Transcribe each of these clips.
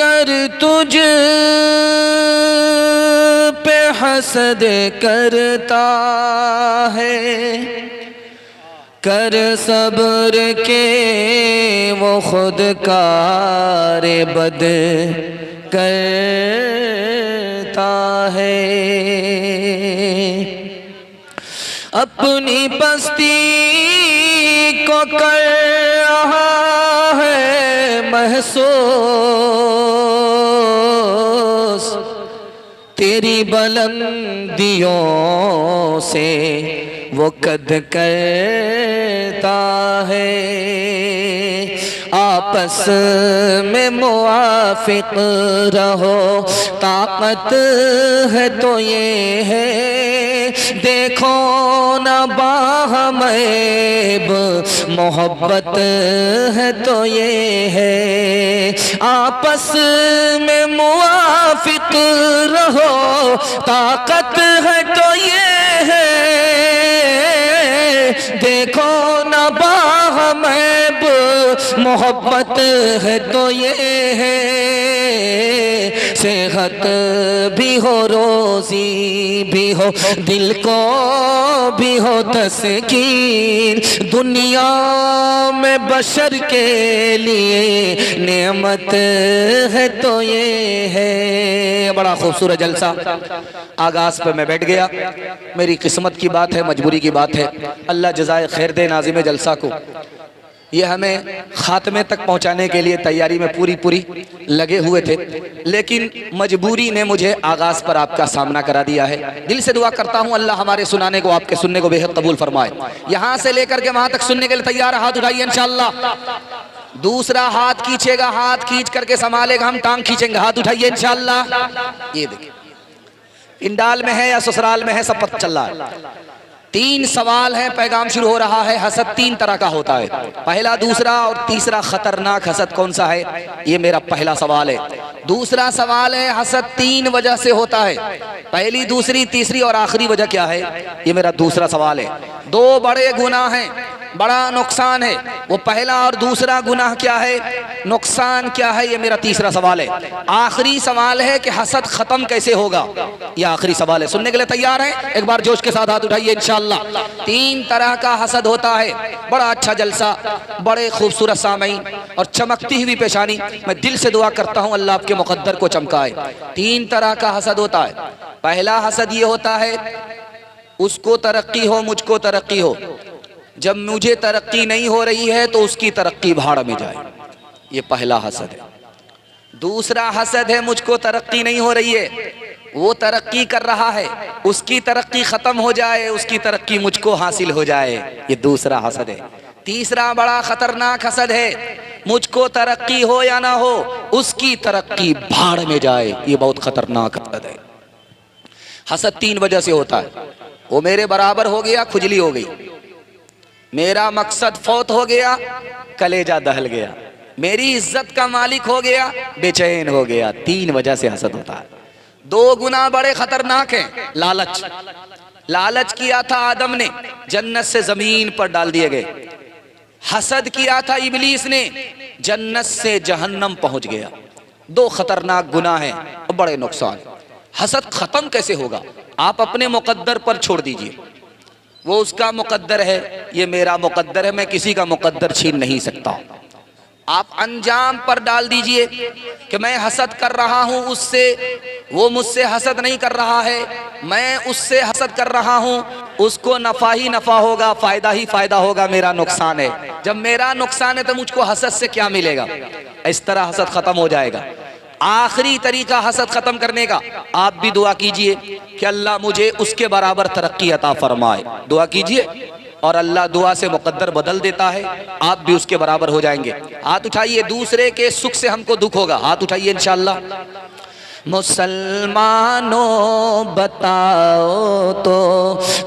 गर तुझ पे हसद करता है कर सब्र के वो खुद कार बद करता है। अपनी बस्ती को कर रहा है महसूस तेरी बुलंदियों से वो कद करता है। आपस में मुआफिक रहो ताकत है तो ये है देखो न बाहमैब मोहब्बत है तो ये है। आपस में मुआफिक रहो ताकत है तो ये है देखो न बाहमैब मोहब्बत है तो ये है। सेहत भी हो रोजी भी हो दिल को भी हो तस्कीन दुनिया में बशर के लिए नेमत है तो ये है। बड़ा खूबसूरत जलसा आगाज पे मैं बैठ गया। मेरी किस्मत की बात है मजबूरी की बात है। अल्लाह जज़ाए खैर दे नाज़िम जलसा को। ये हमें खात्मे तक पहुंचाने के लिए तैयारी में पूरी लगे हुए थे लेकिन मजबूरी ने मुझे आगाज़ पर आपका सामना करा दिया है। दिल से दुआ करता हूं अल्लाह हमारे सुनाने को आपके सुनने को बेहद कबूल फरमाए। यहां से लेकर के वहां तक सुनने के लिए तैयार है? हाथ उठाइए इंशाअल्लाह। दूसरा हाथ खींचेगा हाथ खींच करके संभालेगा हम टांग खींचेंगे। हाथ उठाइए इंशाअल्लाह। ये देखिए इंडाल में है या ससुराल में है सब पता चल रहा है। 3 सवाल हैं। पैगाम शुरू हो रहा है। हसद 3 तरह का होता है। पहला दूसरा और तीसरा खतरनाक हसद कौन सा है ये मेरा पहला सवाल है। दूसरा सवाल है हसद 3 वजह से होता है। पहली दूसरी तीसरी और आखिरी वजह क्या है ये मेरा दूसरा सवाल है। 2 बड़े गुनाह हैं बड़ा नुकसान है। वो पहला और दूसरा गुनाह क्या है नुकसान क्या है ये मेरा तीसरा सवाल है। आखिरी सवाल है कि हसद खत्म कैसे होगा ये आखिरी सवाल है। सुनने के लिए तैयार है? एक बार जोश के साथ हाथ उठाइए इंशाअल्लाह। 3 तरह का हसद होता है। बड़ा अच्छा जलसा बड़े खूबसूरत सामईन और चमकती हुई पेशानी। मैं दिल से दुआ करता हूँ अल्लाह आपके मुकद्दर को चमकाए। 3 तरह का हसद होता है। पहला हसद ये होता है उसको तरक्की हो मुझको तरक्की हो। जब मुझे तरक्की नहीं हो रही है तो उसकी तरक्की भाड़ में जाए। ये पहला हसद है। दूसरा हसद है मुझको तरक्की नहीं हो रही है वो तरक्की कर रहा है उसकी तरक्की खत्म हो जाए उसकी तरक्की मुझको हासिल हो जाए। ये दूसरा हसद है। तीसरा बड़ा खतरनाक हसद है मुझको तरक्की हो या ना हो उसकी तरक्की भाड़ में जाए। ये बहुत खतरनाक हसद है। हसद 3 वजह से होता है। वो मेरे बराबर हो गया खुजली हो गई। मेरा मकसद फौत हो गया कलेजा दहल गया। मेरी इज्जत का मालिक हो गया बेचैन हो गया। 3 वजह से हसद होता है। 2 गुना बड़े खतरनाक हैं। लालच लालच किया था आदम ने, जन्नत से जमीन पर डाल दिए गए। हसद किया था इबलीस ने, जन्नत से जहन्नम पहुंच गया। दो खतरनाक गुनाह हैं और बड़े नुकसान। हसद खत्म कैसे होगा? आप अपने मुकद्दर पर छोड़ दीजिए, वो उसका मुकद्दर है, ये मेरा मुकद्दर है, मैं किसी का मुकद्दर छीन नहीं सकता। आप अंजाम पर डाल दीजिए कि मैं हसद कर रहा हूं उससे, वो मुझसे हसद नहीं कर रहा है, मैं उससे हसद कर रहा हूं, उसको नफा ही नफा होगा, फायदा ही फायदा होगा, मेरा नुकसान है। जब मेरा नुकसान है तो मुझको हसद से क्या मिलेगा? इस तरह हसद खत्म हो जाएगा। आखिरी तरीका हसद खत्म करने का, आप भी दुआ कीजिए कि अल्लाह मुझे उसके बराबर तरक्की अता फरमाए। दुआ कीजिए और अल्लाह दुआ से मुकद्दर बदल देता है, आप भी उसके बराबर हो जाएंगे। हाथ उठाइए, दूसरे के सुख से हमको दुख होगा, हाथ उठाइए इंशाअल्लाह। मुसलमानों बताओ तो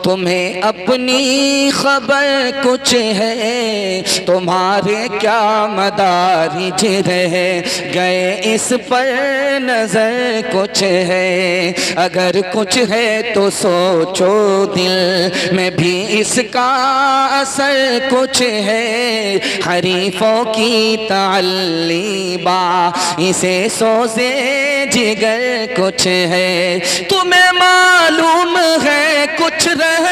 तुम्हें अपनी खबर कुछ है, तुम्हारे क्या मदारिज रह गए इस पर नजर कुछ है, अगर कुछ है तो सोचो दिल में भी इसका असर कुछ है, हरीफों की ताल्लीबा इसे सोज़े जिगर कुछ है, तुम्हें मालूम है कुछ रह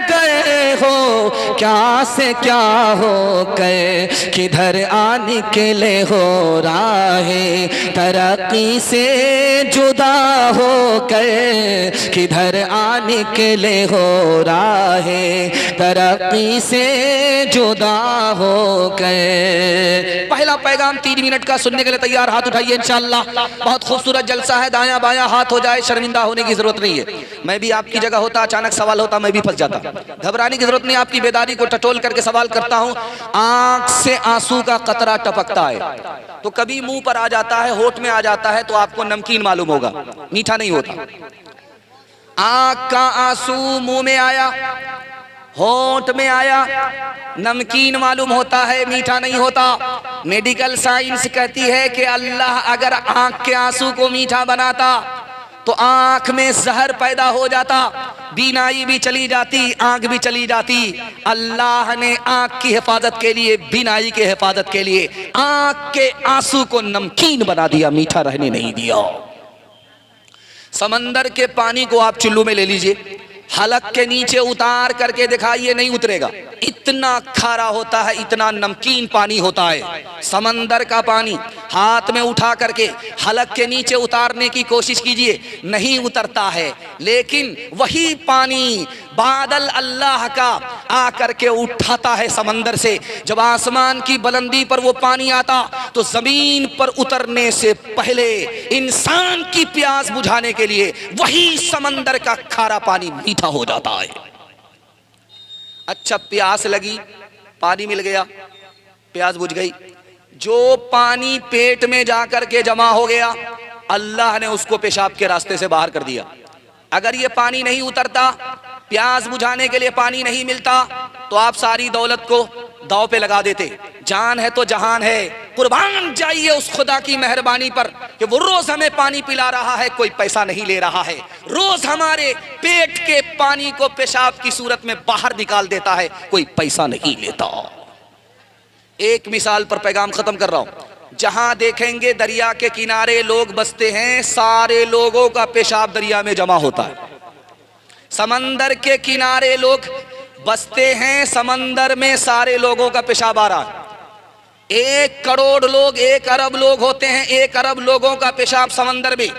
गए हो, क्या से क्या हो कर किधर आ निकले हो, राहे तरक्की से जुदा हो कर किधर आ निकले हो, राहे तरक्की से जुदा हो कर। पहला पैगाम 3 मिनट का सुनने के लिए तैयार? हाथ उठाइए इंशाअल्लाह। बहुत खूबसूरत जलसा है, दायां बायां हाथ हो जाए, शर्मिंदा होने की जरूरत नहीं है। मैं भी आपकी जगह होता, अचानक सवाल होता, मैं भी फंस जाता। घबराने की जरूरत नहीं, आपकी बेदारी को टटोल करके सवाल करता हूं। आंख से आंसू का कतरा टपकता है तो कभी मुंह पर आ जाता है, होठ में आ जाता है, तो आपको नमकीन मालूम होगा, मीठा नहीं होता। आंख का आंसू मुंह में आया, होंठ में आया, नमकीन मालूम होता है, मीठा नहीं होता। मेडिकल साइंस कहती है कि अल्लाह अगर आंख के आंसू को मीठा बनाता तो आंख में जहर पैदा हो जाता, बीनाई भी चली जाती, आंख भी चली जाती। अल्लाह ने आंख की हिफाजत के लिए, बीनाई के हिफाजत के लिए आंख के आंसू को नमकीन बना दिया, मीठा रहने नहीं दिया। समंदर के पानी को आप चुल्लू में ले लीजिए, हलक के नीचे उतार करके दिखाइए, नहीं उतरेगा। इतना खारा होता है, इतना नमकीन पानी होता है समंदर का पानी। हाथ में उठा करके हलक के नीचे उतारने की कोशिश कीजिए, नहीं उतरता है। लेकिन वही पानी बादल अल्लाह का आकर के उठाता है समंदर से। जब आसमान की बुलंदी पर वो पानी आता तो जमीन पर उतरने से पहले इंसान की प्यास बुझाने के लिए वही समंदर का खारा पानी मीठा हो जाता है। अच्छा, प्यास लगी, पानी मिल गया, प्यास बुझ गई। जो पानी पेट में जाकर के जमा हो गया, अल्लाह ने उसको पेशाब के रास्ते से बाहर कर दिया। अगर ये पानी नहीं उतरता, प्यास बुझाने के लिए पानी नहीं मिलता, तो आप सारी दौलत को दांव पे लगा देते। जान है तो जहान है, कुर्बान जाइए उस खुदा की मेहरबानी पर कि वो रोज हमें पानी पिला रहा है, कोई पैसा नहीं ले रहा है। रोज हमारे पेट के पानी को पेशाब की सूरत में बाहर निकाल देता है, कोई पैसा नहीं लेता। एक मिसाल पर पैगाम खत्म कर रहा हूं। जहां देखेंगे दरिया के किनारे लोग बसते हैं, सारे लोगों का पेशाब दरिया में जमा होता है। समंदर के किनारे लोग बसते हैं, समंदर में सारे लोगों का पेशाब आ रहा है। 1 करोड़ लोग, 1 अरब लोग होते हैं, 1 अरब लोगों का पेशाब समंदर में।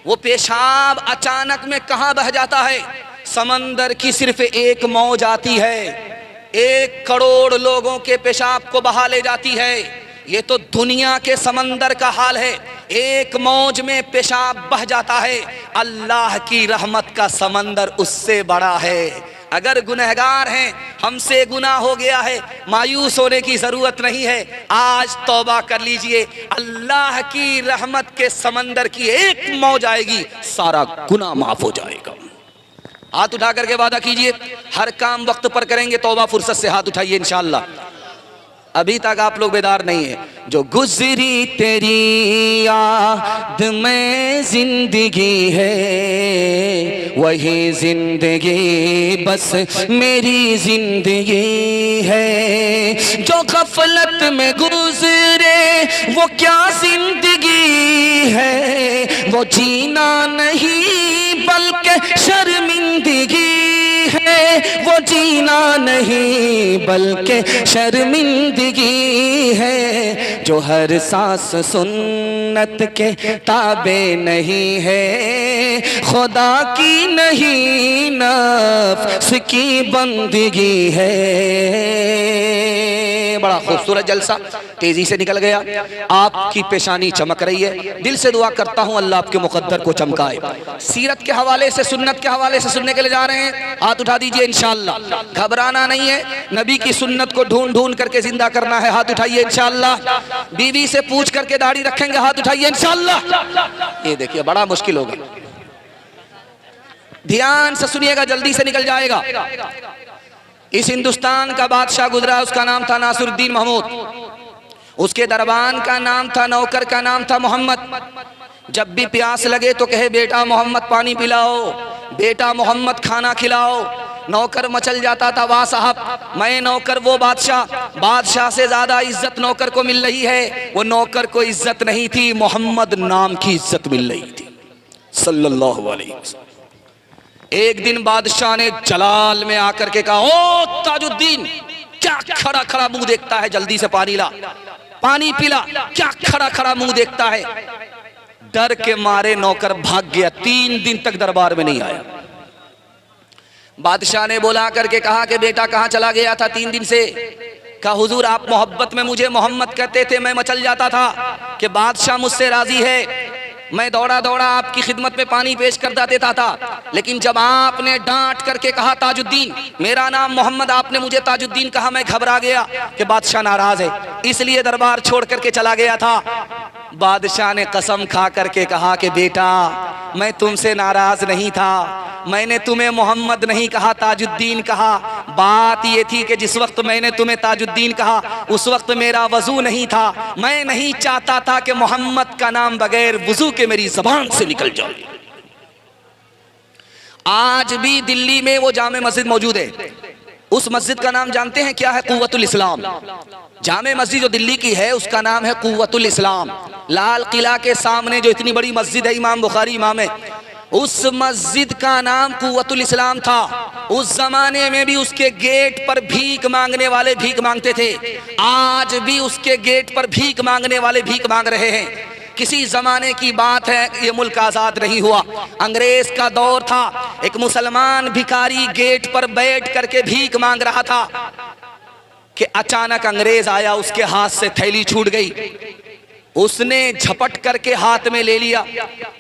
वो पेशाब अचानक में कहां बह जाता है? समंदर की सिर्फ एक मौज आती है, 1 करोड़ लोगों के पेशाब को बहा ले जाती है। ये तो दुनिया के समंदर का हाल है, एक मौज में पेशाब बह जाता है। अल्लाह की रहमत का समंदर उससे बड़ा है। अगर गुनहगार हैं, हमसे गुनाह हो गया है, मायूस होने की जरूरत नहीं है। आज तौबा कर लीजिए, अल्लाह की रहमत के समंदर की एक मौज आएगी, सारा गुनाह माफ हो जाएगा। हाथ उठा करके वादा कीजिए, हर काम वक्त पर करेंगे, तौबा फुर्सत से। हाथ उठाइए इंशाअल्लाह। अभी तक आप लोग बेदार नहीं है। जो गुजरी तेरी याद में जिंदगी है, वही जिंदगी बस मेरी जिंदगी है। जो गफलत में गुजरे वो क्या जिंदगी है, वो जीना नहीं बल्कि शर्मिंदगी है, वो जीना नहीं बल्कि शर्मिंदगी है। जो हर सांस सुन्नत के ताबे नहीं है, खुदा की नहीं नफ्स की बंदगी है। बड़ा खूबसूरत जलसा तेजी से निकल गया। आपकी पेशानी चमक रही है। दिल से दुआ करता हूं अल्लाह आपके मुकद्दर को चमकाए। सीरत के हवाले से, सुन्नत के हवाले से सुनने के लिए जा रहे हैं, हाथ उठा दीजिए इंशाअल्लाह। घबराना नहीं है, नबी की सुन्नत को ढूंढ ढूंढ करके जिंदा करना है। हाथ उठाइए इंशाअल्लाह। बीवी से पूछ करके दाढ़ी रखेंगे, हाथ उठाइए इंशाअल्लाह। ये देखिए बड़ा मुश्किल होगा, ध्यान से सुनिएगा, जल्दी से निकल जाएगा। इस हिंदुस्तान का बादशाह गुजरा, उसका नाम था नासिरुद्दीन महमूद। उसके दरबान का नाम था, नौकर का नाम था मोहम्मद। जब भी प्यास लगे तो कहे बेटा मोहम्मद पानी पिलाओ, बेटा मोहम्मद खाना खिलाओ। नौकर मचल जाता था, वाह साहब मैं नौकर, वो बादशाह से ज्यादा इज्जत नौकर को मिल रही है। वो नौकर को इज्जत नहीं थी, मोहम्मद नाम की इज्जत मिल रही थी सल्लल्लाहु अलैहि वसल्लम। एक दिन बादशाह ने जलाल में आकर के कहा, ओ ताजुद्दीन, क्या खड़ा खड़ा मुंह देखता है, जल्दी से पानी ला, पानी पिला, क्या खड़ा खड़ा मुंह देखता है। डर के मारे नौकर भाग गया, 3 दिन तक दरबार में नहीं आया। बादशाह ने बुला करके कहा कि बेटा कहाँ चला गया था 3 दिन से। कहा हुजूर आप मोहब्बत में मुझे मोहम्मद कहते थे, मैं मचल जाता था कि बादशाह मुझसे राजी है, मैं दौड़ा दौड़ा आपकी खिदमत में पानी पेश कर देता था। लेकिन जब आपने डांट करके कहा ताजुद्दीन, मेरा नाम मोहम्मद, आपने मुझे ताजुद्दीन कहा, मैं घबरा गया कि बादशाह नाराज है, इसलिए दरबार छोड़ करके चला गया था। बादशाह ने कसम खा करके कहा कि बेटा मैं तुमसे नाराज नहीं था, मैंने तुम्हें मोहम्मद नहीं कहा, ताजुद्दीन कहा। बात ये थी कि जिस वक्त मैंने तुम्हें ताजुद्दीन कहा उस वक्त मेरा वजू नहीं था, मैं नहीं चाहता था कि मोहम्मद का नाम बगैर वजू के मेरी जबान से निकल जाए। आज भी दिल्ली में वो जामे मस्जिद मौजूद है। उस मस्जिद का नाम जानते हैं क्या है? कुव्वतुल इस्लाम। जामे मस्जिद जो दिल्ली की है उसका नाम है कुव्वतुल इस्लाम। लाल किला के सामने जो इतनी बड़ी मस्जिद है, इमाम बुखारी इमाम है, उस मस्जिद का नाम कुव्वतुल इस्लाम था। उस जमाने में भी उसके गेट पर भीख मांगने वाले भीख मांगते थे, आज भी उसके गेट पर भीख मांगने वाले भीख मांग रहे हैं। किसी जमाने की बात है, ये मुल्क आजाद नहीं हुआ, अंग्रेज का दौर था। एक मुसलमान भिखारी गेट पर बैठ करके भीख मांग रहा था कि अचानक अंग्रेज आया, उसके हाथ से थैली छूट गई, उसने झपट करके हाथ में ले लिया।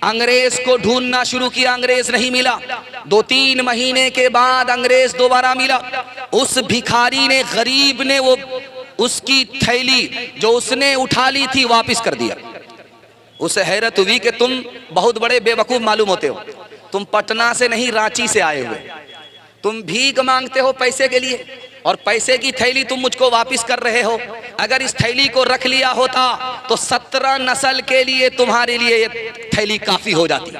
अंग्रेज को ढूंढना शुरू किया, अंग्रेज नहीं मिला। 2-3 महीने के बाद अंग्रेज दोबारा मिला। उस भिखारी ने, गरीब ने, वो उसकी थैली जो उसने उठा ली थी वापस कर दिया। उसे हैरत हुई कि तुम बहुत बड़े बेवकूफ मालूम होते हो, तुम पटना से नहीं रांची से आए हुए, तुम भीख मांगते हो पैसे के लिए और पैसे की थैली तुम मुझको वापस कर रहे हो। अगर इस थैली को रख लिया होता तो 17 नस्ल के लिए तुम्हारे लिए ये थैली काफी हो जाती।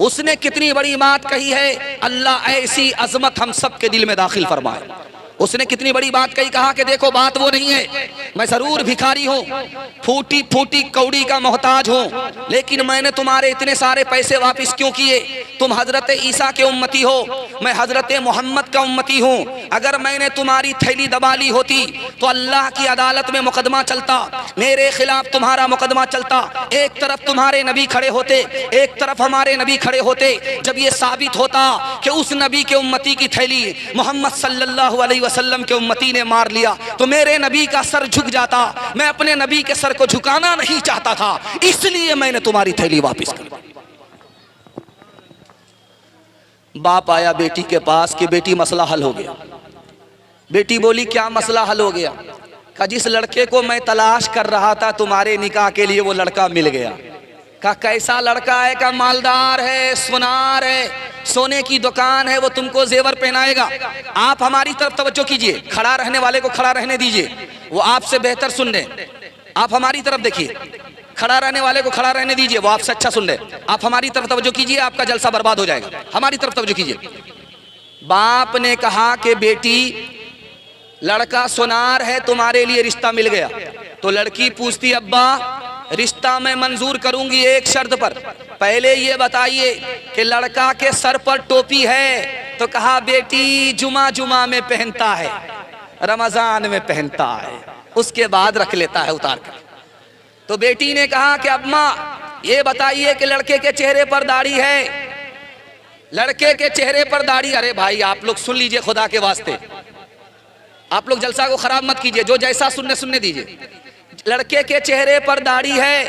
उसने कितनी बड़ी बात कही है, अल्लाह ऐसी अजमत हम सब के दिल में दाखिल फरमाए। उसने कितनी बड़ी बात कही, कहा कि देखो बात वो नहीं है, मैं जरूर भिखारी हूँ, फूटी फूटी कौड़ी का मोहताज हूँ, लेकिन मैंने तुम्हारे इतने सारे पैसे वापस क्यों किए? तुम हजरत ईसा के उम्मती हो, मैं हजरत मोहम्मद का उम्मती हूँ। अगर मैंने तुम्हारी थैली दबा ली होती तो अल्लाह की अदालत में मुकदमा चलता, मेरे खिलाफ तुम्हारा मुकदमा चलता। एक तरफ तुम्हारे नबी खड़े होते, एक तरफ हमारे नबी खड़े होते। जब ये साबित होता कि उस नबी के उम्मती की थैली मोहम्मद सल्लल्लाहु अलैहि वसल्लम के उम्मती ने मार लिया तो मेरे नबी का सर झुक जाता। मैं अपने नबी के सर को झुकाना नहीं चाहता था, इसलिए मैंने तुम्हारी थैली वापस कर दी। बाप आया बेटी के पास कि बेटी मसला हल हो गया। बेटी बोली क्या मसला हल हो गया? कहा जिस लड़के को मैं तलाश कर रहा था तुम्हारे निकाह के लिए वो लड़का मिल गया। कहा कैसा लड़का है? का मालदार है, सुनार है, सोने की दुकान है, वो तुमको जेवर पहनाएगा। आप हमारी तरफ तवज्जो कीजिए, खड़ा रहने वाले को खड़ा रहने दीजिए। वो आपसे बेहतर सुन रहे। आप हमारी तरफ देखिए, खड़ा रहने वाले को खड़ा रहने दीजिए, वो आपसे अच्छा सुन रहे। आप हमारी तरफ तवज्जो कीजिए, आपका जलसा बर्बाद हो जाएगा। हमारी तरफ तवज्जो कीजिए। बाप ने कहा कि बेटी लड़का सुनार है, तुम्हारे लिए रिश्ता मिल गया। तो लड़की पूछती, अब्बा रिश्ता मैं मंजूर करूंगी एक शर्त पर, पहले ये बताइए कि लड़का के सर पर टोपी है? तो कहा बेटी जुमा जुमा में पहनता है, रमजान में पहनता है, उसके बाद रख लेता है उतार कर। तो बेटी ने कहा कि अम्मा ये बताइए कि लड़के के चेहरे पर दाढ़ी है? लड़के के चेहरे पर दाढ़ी। अरे भाई आप लोग सुन लीजिए, खुदा के वास्ते आप लोग जलसा को खराब मत कीजिए, जो जैसा सुनने दीजिए। लड़के के चेहरे पर दाढ़ी है।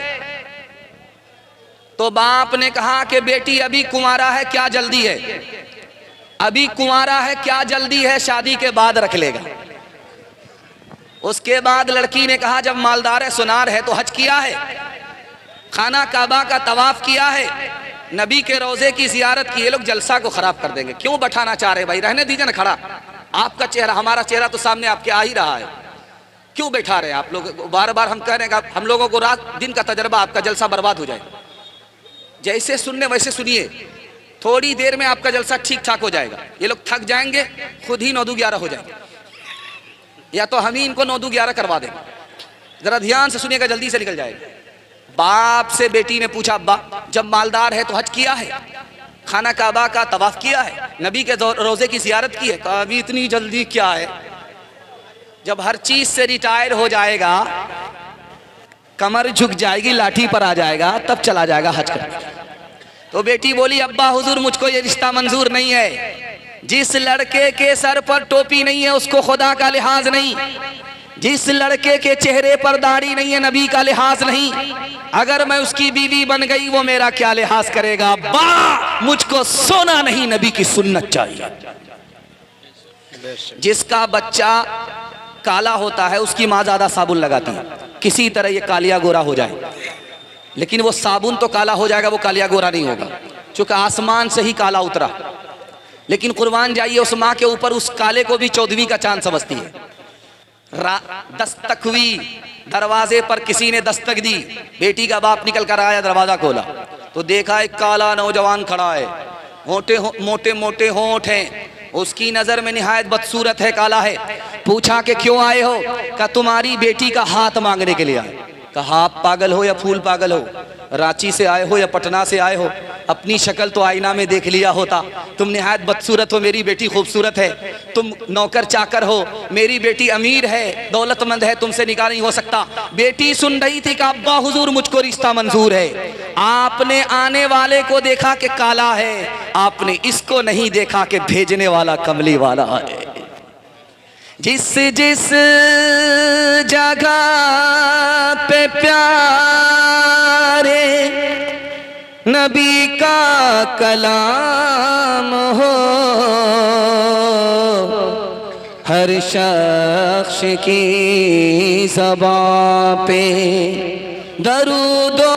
तो बाप ने कहा कि बेटी अभी कुंवारा है, क्या जल्दी है? अभी कुंवारा है, क्या जल्दी है? शादी के बाद रख लेगा। उसके बाद लड़की ने कहा जब मालदार है, सुनार है, तो हज किया है, खाना काबा का तवाफ किया है, नबी के रोजे की जियारत की। ये लोग जलसा को खराब कर देंगे। क्यों बैठाना चाह रहे भाई? रहने दीजिए ना खड़ा। आपका चेहरा, हमारा चेहरा तो सामने आपके आ ही रहा है, क्यों बैठा रहे हैं आप लोग? बार बार हम कह रहे हैं, हम लोगों को रात दिन का तजर्बा, आपका जलसा बर्बाद हो जाएगा। जैसे सुनने वैसे सुनिए, थोड़ी देर में आपका जलसा ठीक ठाक हो जाएगा। ये लोग थक जाएंगे, खुद ही 9-11 हो जाएंगे, या तो हम ही इनको 9-11 करवा देंगे। जरा ध्यान से सुनिएगा, जल्दी से निकल जाएगा। बाप से बेटी ने पूछा, अब्बा जब मालदार है तो हज किया है, खाना काबा का तवाफ किया है, नबी के रोजे की जियारत की है? कहा अभी इतनी जल्दी क्या है? जब हर चीज से रिटायर हो जाएगा, कमर झुक जाएगी, लाठी पर आ जाएगा, तब चला जाएगा हज कर। तो बेटी बोली, अब्बा हुजूर मुझको ये रिश्ता मंजूर नहीं है। जिस लड़के के सर पर टोपी नहीं है उसको खुदा का लिहाज नहीं, जिस लड़के के चेहरे पर दाढ़ी नहीं है नबी का लिहाज नहीं। अगर मैं उसकी बीवी बन गई वो मेरा क्या लिहाज करेगा? अब्बा मुझको सोना नहीं, नबी की सुन्नत चाहिए। जिसका बच्चा काला होता है उसकी माँ ज्यादा साबुन लगाती है, किसी तरह ये कालिया गोरा हो जाए, लेकिन वो साबुन तो काला हो जाएगा, वो कालिया गोरा नहीं होगा, क्योंकि आसमान से ही काला उतरा। लेकिन कुर्बान जाइए उस माँ के ऊपर, उस काले को भी 14वीं का चांद समझती है। दस्तक हुई, दरवाजे पर किसी ने दस्तक दी, बेटी का बाप निकल कर आया, दरवाजा खोला तो देखा एक काला नौजवान खड़ा है, मोटे मोटे होंठ हैं, उसकी नजर में निहायत बदसूरत है, काला है। पूछा कि क्यों आए हो? कहा तुम्हारी बेटी का हाथ मांगने के लिए आए। कहा आप पागल हो या फूल पागल हो? रांची से आए हो या पटना से आए हो? अपनी शक्ल तो आईना में देख लिया होता। तुम निहायत बदसूरत हो, मेरी बेटी खूबसूरत है। तुम नौकर चाकर हो, मेरी बेटी अमीर है, दौलतमंद है, तुमसे निकाह नहीं हो सकता। बेटी सुन रही थी कि अब्बा हुजूर मुझको रिश्ता मंजूर है। आपने आने वाले को देखा कि काला है, आपने इसको नहीं देखा कि भेजने वाला कमली वाला है। जिस जिस जगह पे प्यारे नबी का कलाम हो, हर शख्स की ज़बां पे दरूदो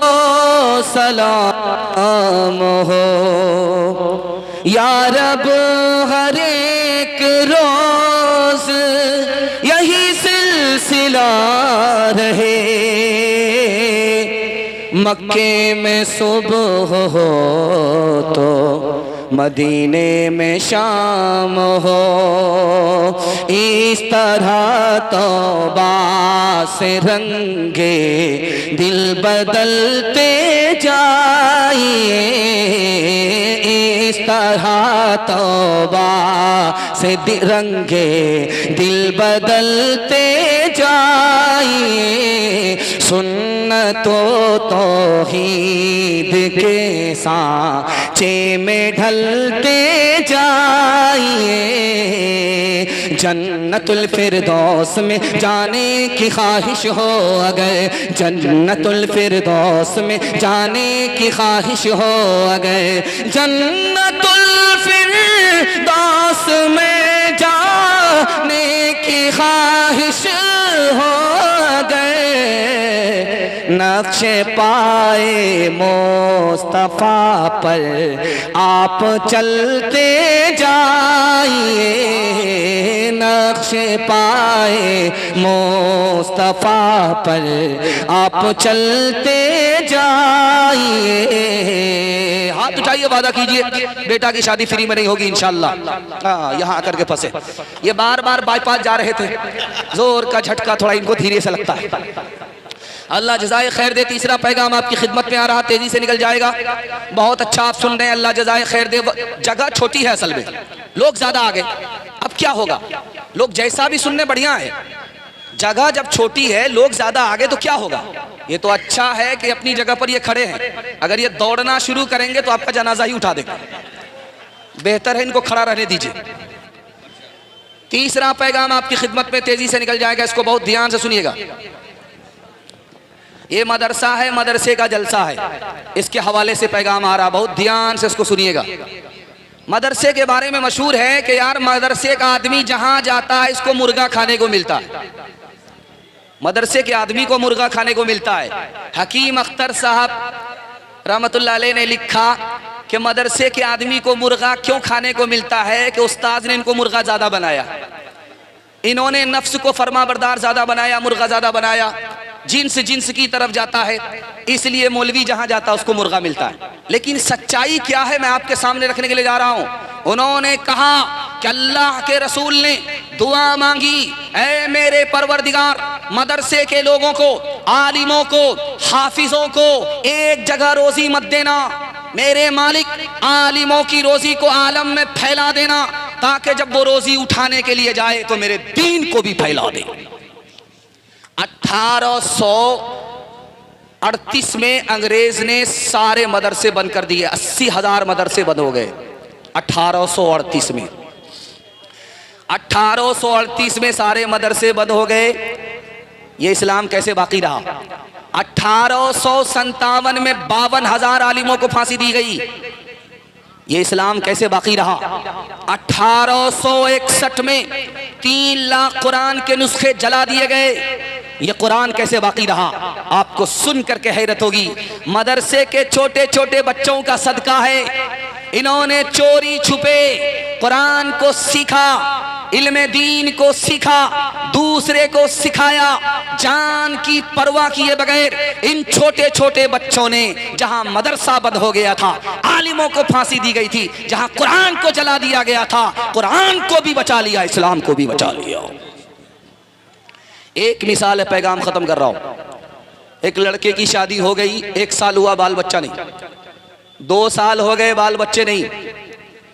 सलाम हो। या रब हर एक रोज यही सिलसिला रहे, मक्के में सुबह हो तो मदीने में शाम हो। इस तरह तौबा से रंगे दिल बदलते जाइए, इस तरह तौबा से रंगे दिल बदलते जाइए। सुन्नतों तौहीद के सांचे में ढलते जाइए। जन्नतुल फिरदौस में जाने की ख्वाहिश हो अगर, जन्नतुल फिरदौस में जाने की ख्वाहिश हो अगर, जन्नतुल फिरदौस में जाने की ख्वाहिश हो अगर, नक्शे पाए मुस्तफा पर आप चलते जाइए, नक्शे पाए मुस्तफा पर आप चलते जाइए। हाथ उठाइए, वादा कीजिए बेटा की शादी फ्री में नहीं होगी इंशाल्लाह। हाँ, यहाँ आकर के फंसे। ये बार बार बाईपास जा रहे थे, जोर का झटका थोड़ा इनको धीरे से लगता है। अल्लाह जज़ाए खैर दे। तीसरा पैगाम आपकी खिदमत में आ रहा, तेजी से निकल जाएगा। बहुत अच्छा आप सुन रहे हैं, अल्लाह जज़ाए खैर दे। जगह छोटी है असल में, लोग ज्यादा आ गए। अब क्या होगा, लोग जैसा भी सुनने बढ़िया है, जगह जब छोटी है लोग ज्यादा आ गए तो क्या होगा। ये तो अच्छा है कि अपनी जगह पर ये खड़े हैं, अगर ये दौड़ना शुरू करेंगे तो आपका जनाजा ही उठा देगा। बेहतर है इनको खड़ा रहने दीजिए। तीसरा पैगाम आपकी खिदमत में तेजी से निकल जाएगा, इसको बहुत ध्यान से सुनिएगा। ये मदरसा है, मदरसे का जलसा है, इसके हवाले से पैगाम आ रहा, बहुत ध्यान से इसको सुनिएगा। मदरसे के बारे में मशहूर है कि यार मदरसे का आदमी जहां जाता है इसको मुर्गा खाने को मिलता है। मदरसे के आदमी को मुर्गा खाने को मिलता है। हकीम अख्तर साहब रहमतुल्लाह अलैह ने लिखा कि मदरसे के आदमी को मुर्गा क्यों खाने को मिलता है कि उस्ताद ने इनको मुर्गा ज्यादा बनाया, इन्होंने नफ्स को फरमाबरदार ज्यादा बनाया, मुर्गा ज्यादा बनाया, जिन्स की तरफ जाता है, इसलिए मौलवी जहां जाता है उसको मुर्गा मिलता है। लेकिन सच्चाई क्या है मैं आपके सामने रखने के लिए जा रहा हूं। उन्होंने कहा कि अल्लाह के रसूल ने दुआ मांगी, ऐ मेरे परवरदिगार मदरसे के लोगों को, आलिमों को, हाफिजों को एक जगह रोजी मत देना, मेरे मालिक आलिमों की रोजी को आलम में फैला देना, ताकि जब वो रोजी उठाने के लिए जाए तो मेरे दीन को भी फैला दे। 1838 में अंग्रेज ने सारे मदरसे बंद कर दिए, 80,000 मदरसे बंद हो गए 1838 में। 1838 में सारे मदरसे बंद हो गए। ये इस्लाम कैसे बाकी रहा। 1857 में 52,000 आलिमों को फांसी दी गई। ये इस्लाम कैसे बाकी रहा। 1861 में 3 लाख कुरान के नुस्खे जला दिए गए। ये कुरान कैसे बाकी रहा। आपको सुन करके हैरत होगी, मदरसे के छोटे छोटे बच्चों का सदका है, इन्होंने चोरी छुपे कुरान को सीखा, इल्मे दीन को सीखा, दूसरे को सिखाया, जान की परवाह किए बगैर इन छोटे छोटे बच्चों ने, जहां मदरसा बंद हो गया था, आलिमों को फांसी दी गई थी, जहां कुरान को जला दिया गया था, कुरान को भी बचा लिया, इस्लाम को भी बचा लिया। एक मिसाल है, पैगाम खत्म कर रहा हूं। एक लड़के की शादी हो गई, 1 साल हुआ, बाल बच्चा नहीं। 2 साल हो गए, बाल बच्चे नहीं।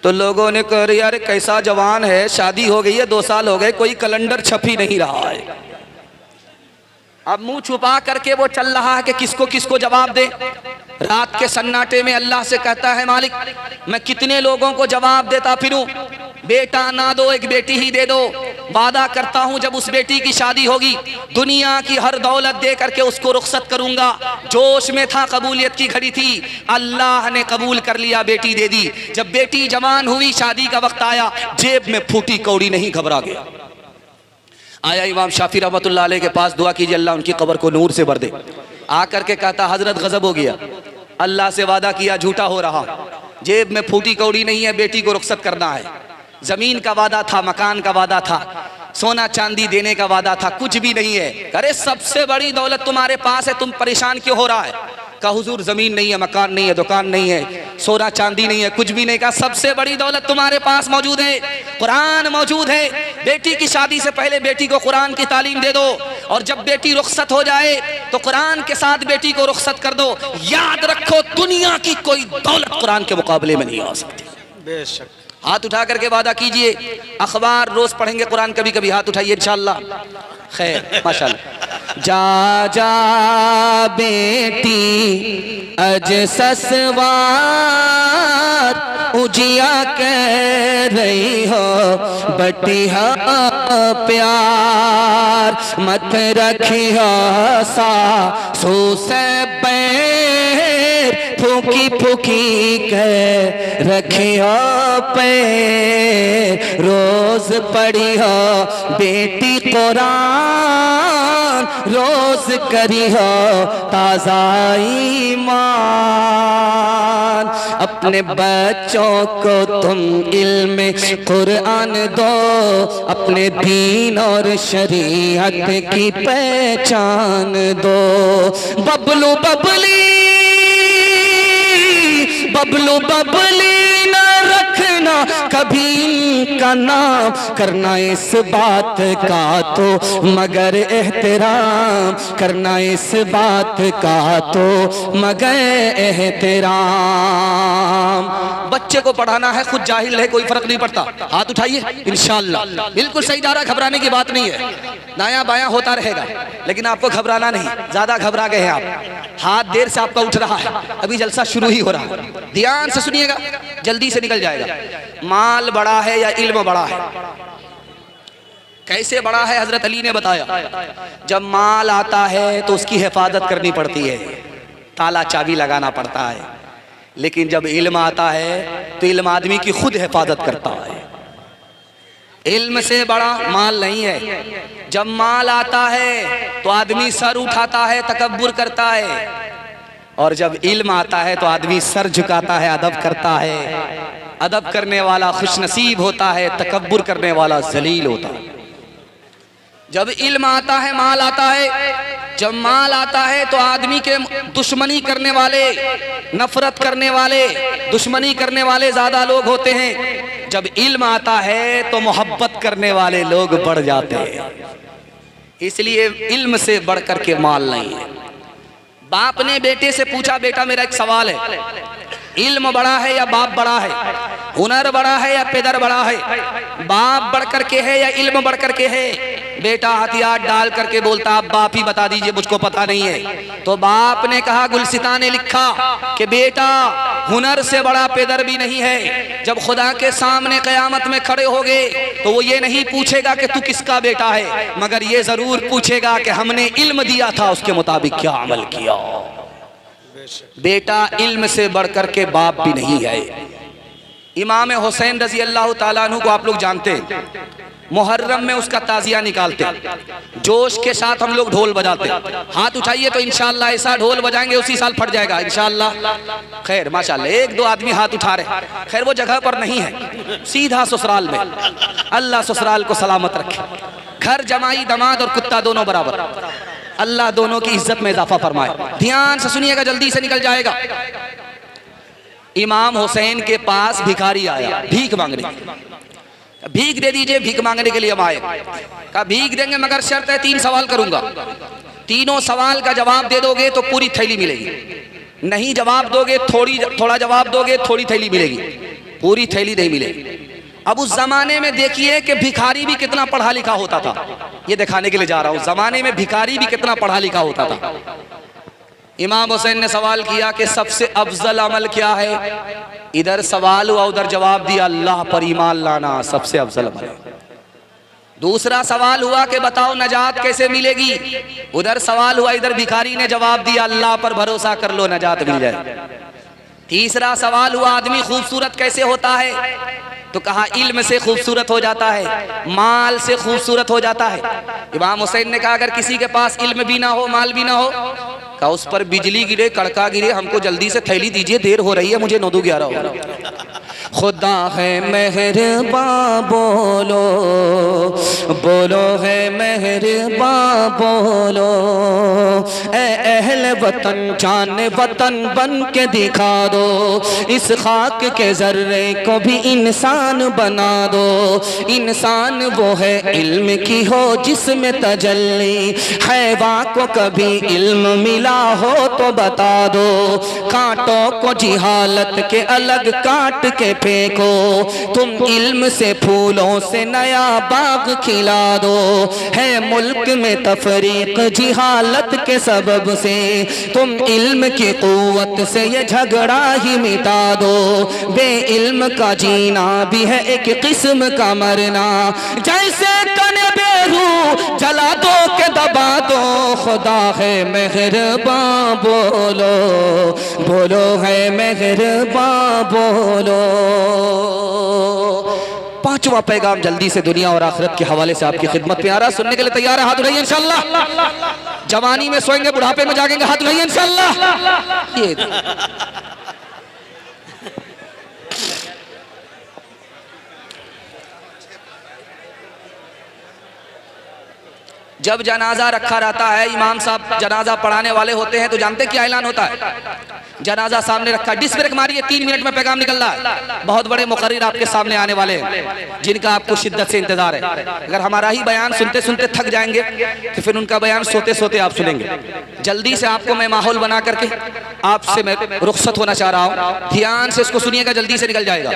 तो लोगों ने कहा यार कैसा जवान है, शादी हो गई है, 2 साल हो गए, कोई कैलेंडर छप ही नहीं रहा है। अब मुंह छुपा करके वो चल रहा है कि किसको किसको जवाब दे। रात के सन्नाटे में अल्लाह से कहता है, मालिक मैं कितने लोगों को जवाब देता फिरूं, बेटा ना दो, एक बेटी ही दे दो। वादा करता हूं जब उस बेटी की शादी होगी, दुनिया की हर दौलत दे करके उसको रुखसत करूंगा। जोश में था, कबूलियत की घड़ी थी, अल्लाह ने कबूल कर लिया, बेटी दे दी। जब बेटी जवान हुई, शादी का वक्त आया, जेब में फूटी कौड़ी नहीं, घबरा गया। आया इमाम शाफी रहमतुल्लाह अलैह के पास, दुआ कीजिए अल्लाह उनकी कब्र को नूर से भर दे। आकर के कहता हजरत गजब हो गया, अल्लाह से वादा किया झूठा हो रहा, जेब में फूटी कौड़ी नहीं है, बेटी को रुखसत करना है। जमीन का वादा था, मकान का वादा था, सोना चांदी देने का वादा था, कुछ भी नहीं है। अरे सबसे बड़ी दौलत तुम्हारे पास है, तुम परेशान क्यों हो रहा है। कहा हुजूर जमीन नहीं है, मकान नहीं है, दुकान नहीं है, सोना चांदी नहीं है, कुछ भी नहीं। कहा सबसे बड़ी दौलत तुम्हारे पास मौजूद है, कुरान मौजूद है। बेटी की शादी से पहले बेटी को कुरान की तालीम दे दो, और जब बेटी रुखसत हो जाए तो कुरान के साथ बेटी को रुखसत कर दो। याद रखो दुनिया की कोई दौलत कुरान के मुकाबले में नहीं आ सकती। बेशक हाथ उठा करके वादा कीजिए, अखबार रोज पढ़ेंगे कुरान, कभी कभी हाथ उठाइए इंशाअल्लाह। खैर माशाअल्लाह। जा जा बेटी अज ससवार उजिया कह रही हो, बटिया प्यार मत रखी हो सासू से पैर, फूकी फूकी कह रखी हो पैर। रोज पढ़ी हो बेटी कुरान, रोज करी हो ताज़ा ईमान। अपने बच्चों को तुम इल्म कुरान दो, अपने दीन और शरीयत की पहचान दो। बबलू बबली बबलू बबली न रखना कभी इनका नाम, करना इस बात का तो मगर एहतराम, करना इस बात का तो मगर एहतराम। बच्चे को पढ़ाना है, खुद जाहिल है, कोई फर्क नहीं पड़ता। हाथ उठाइए, इंशाअल्लाह बिल्कुल सही जा रहा, घबराने की बात नहीं है। दायां बायां होता रहेगा, लेकिन आपको घबराना नहीं। ज्यादा घबरा गए हैं आप, हाथ देर से आपका उठ रहा है, अभी जलसा शुरू ही हो रहा है। ध्यान से सुनिएगा, जल्दी से निकल जाएगा। माल बड़ा है या इल्म बड़ा है? कैसे बड़ा है? हजरत अली ने बताया, जब माल आता है तो उसकी हिफाजत करनी पड़ती है, ताला चाबी लगाना पड़ता है। लेकिन जब इल्म आता है तो इल्म आदमी की खुद हिफाजत करता है। इल्म से बड़ा माल नहीं है। जब माल आता है तो आदमी सर उठाता है, तकब्बुर करता है, और जब इल्म आता है तो आदमी सर झुकाता है, अदब करता है। अदब करने वाला खुशनसीब होता है, तकब्बुर करने वाला जलील होता है। जब इल्म आता है, माल आता है, जब माल आता है तो आदमी के दुश्मनी करने वाले, नफरत करने वाले, दुश्मनी करने वाले ज्यादा लोग होते हैं। जब इल्म आता है तो मोहब्बत करने वाले लोग बढ़ जाते हैं। इसलिए इल्म से बढ़ कर के माल नहीं है। बाप ने बेटे से पूछा, बेटा मेरा एक सवाल है, इल्म बड़ा है या बाप बड़ा है? हुनर बड़ा है या पेदर बड़ा है? बाप बढ़ करके है या इल्म बढ़ करके है? बेटा हथियार डाल करके बोलता, आप बाप ही बता दीजिए, मुझको पता नहीं है। तो बाप ने कहा, गुलसिता ने लिखा कि बेटा हुनर से बड़ा पेदर भी नहीं है। जब खुदा के सामने कयामत में खड़े होगे तो वो ये नहीं पूछेगा कि तू किसका बेटा है, मगर ये जरूर पूछेगा कि हमने इल्म दिया था, उसके मुताबिक क्या अमल किया। बेटा इल्म से बढ़कर के बाप भी नहीं है। इमाम हुसैन रजी अल्लाह ताला अन्हु को आप लोग जानते हैं, मुहर्रम में उसका ताजिया निकालते, जोश के साथ हम लोग ढोल बजाते। हाथ उठाइए तो इंशाअल्लाह ऐसा ढोल बजाएंगे उसी साल फट जाएगा इंशाअल्लाह। खैर माशाअल्लाह, एक दो आदमी हाथ उठा रहे, खैर वो जगह पर नहीं है, सीधा ससुराल में। अल्लाह ससुराल को सलामत रखे। घर जमाई दमाद और कुत्ता दोनों बराबर, अल्लाह दोनों की इज्जत में इजाफा फरमाए। ध्यान से सुनिएगा, जल्दी से निकल जाएगा। इमाम हुसैन के पास भिखारी आया भीख मांगने, भीख दे दीजिए, भीख मांगने के लिए हम आए। कहा भीख देंगे मगर शर्त है 3 सवाल करूंगा, तीनों सवाल का जवाब दे दोगे तो पूरी थैली मिलेगी, नहीं जवाब दोगे थोड़ा जवाब दोगे थोड़ी थैली मिलेगी, पूरी थैली नहीं मिलेगी। अब उस जमाने में देखिए कि भिखारी भी कितना पढ़ा लिखा होता था, ये दिखाने के लिए जा रहा हूं, जमाने में भिखारी भी कितना पढ़ा लिखा होता था। इमाम हुसैन ने सवाल किया कि सबसे अफजल अमल क्या है? इधर सवाल हुआ, उधर जवाब दिया, अल्लाह पर ईमान लाना सबसे अफजल अमल है। दूसरा सवाल हुआ कि बताओ नजात कैसे मिलेगी? उधर सवाल हुआ, इधर भिखारी ने जवाब दिया, अल्लाह पर भरोसा कर लो नजात मिल जाए। तीसरा सवाल हुआ, आदमी खूबसूरत कैसे होता है? तो कहा इल्म से खूबसूरत हो जाता है, माल से खूबसूरत हो जाता है। इमाम हुसैन ने कहा अगर किसी के पास इल्म भी ना हो, माल भी ना हो, कहा उस पर बिजली गिरे, कड़का गिरे, हमको जल्दी से थैली दीजिए, देर हो रही है, मुझे 9-11 हो। खुदा है मेहरबान बोलो, बोलो है मेहरबान बोलो, ए अहले वतन जान वतन बन के दिखा दो, इस खाक के जर्रे को भी इंसान बना दो। इंसान वो है इल्म की हो जिसमें तजल्ली, हैवा को कभी इल्म मिला हो तो बता दो, कांटों को जिहालत के अलग काट के फेंको, तुम इल्म से फूलों से नया बाग खिला दो। है मुल्क में तफरीक जिहालत के सबब से, तुम इल्म की कुव्वत से ये झगड़ा ही मिटा दो। बे इल्म का जीना भी है एक किस्म का मरना, जैसे तने बेरू जला दो के दबा दो। खुदा है मेहरबान बोलो, बोलो है मेहरबान बोलो। 5वां पैगाम जल्दी से दुनिया और आखिरत के हवाले से आपकी खिदमत में आ रहा, सुनने के लिए तैयार है? हाथ उठाइए इंशाअल्लाह। जवानी में सोएंगे, बुढ़ापे में जागेंगे, हाथ उठाइए इंशाअल्लाह। ये जब जनाजा रखा रहता है, इमाम साहब जनाजा पढ़ाने वाले होते हैं, तो जानते क्या ऐलान होता है? जनाजा सामने रखा, डिस्क ब्रेक मारिए, 3 मिनट में पैगाम निकल रहा है। बहुत बड़े मुकर्रिर आपके सामने आने वाले हैं जिनका आपको शिद्दत से इंतजार है। अगर हमारा ही बयान सुनते सुनते थक जाएंगे तो फिर उनका बयान सोते सोते आप सुनेंगे। जल्दी से आपको मैं माहौल बना करके आपसे मैं रुखसत होना चाह रहा हूँ, ध्यान से इसको सुनिएगा, जल्दी से निकल जाएगा।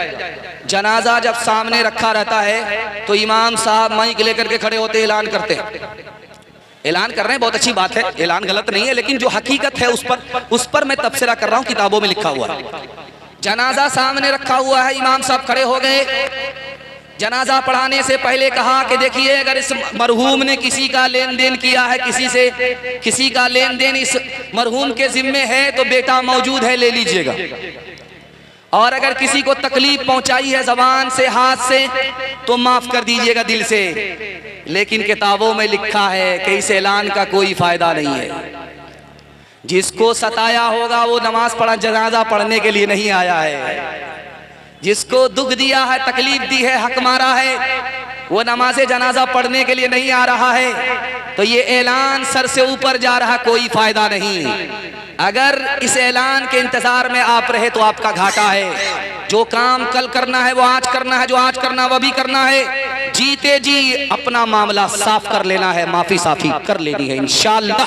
जनाजा जब सामने रखा रहता है तो इमाम साहब माइक लेकर के खड़े होते ऐलान करते हैं। ऐलान कर रहे हैं, बहुत अच्छी बात है, ऐलान गलत नहीं है, लेकिन जो हकीकत है उस पर मैं तबसरा कर रहा हूँ, किताबों में लिखा हुआ है। जनाजा सामने रखा हुआ है, इमाम साहब खड़े हो गए। जनाजा पढ़ाने से पहले कहा कि देखिए, अगर इस मरहूम ने किसी का लेन देन किया है, किसी का लेन देन इस मरहूम के जिम्मे है, तो बेटा मौजूद है, ले लीजिएगा। और अगर किसी को तकलीफ पहुंचाई है जबान से, हाथ से, तो माफ कर दीजिएगा दिल से। लेकिन किताबों में लिखा है कि इस ऐलान का कोई फायदा नहीं है। जिसको सताया होगा वो नमाज पढ़ा, जनाजा पढ़ने के लिए नहीं आया है। जिसको दुख दिया है, तकलीफ दी है, हक मारा है, वो नमाज़े जनाजा पढ़ने के लिए नहीं आ रहा है। तो ये ऐलान सर से ऊपर जा रहा, कोई फायदा नहीं। अगर इस ऐलान के इंतजार में आप रहे तो आपका घाटा है। जो काम कल करना है वो आज करना है, जो आज करना वो भी करना है। जीते जी अपना मामला साफ कर लेना है, माफी साफी कर लेनी है इंशाअल्लाह।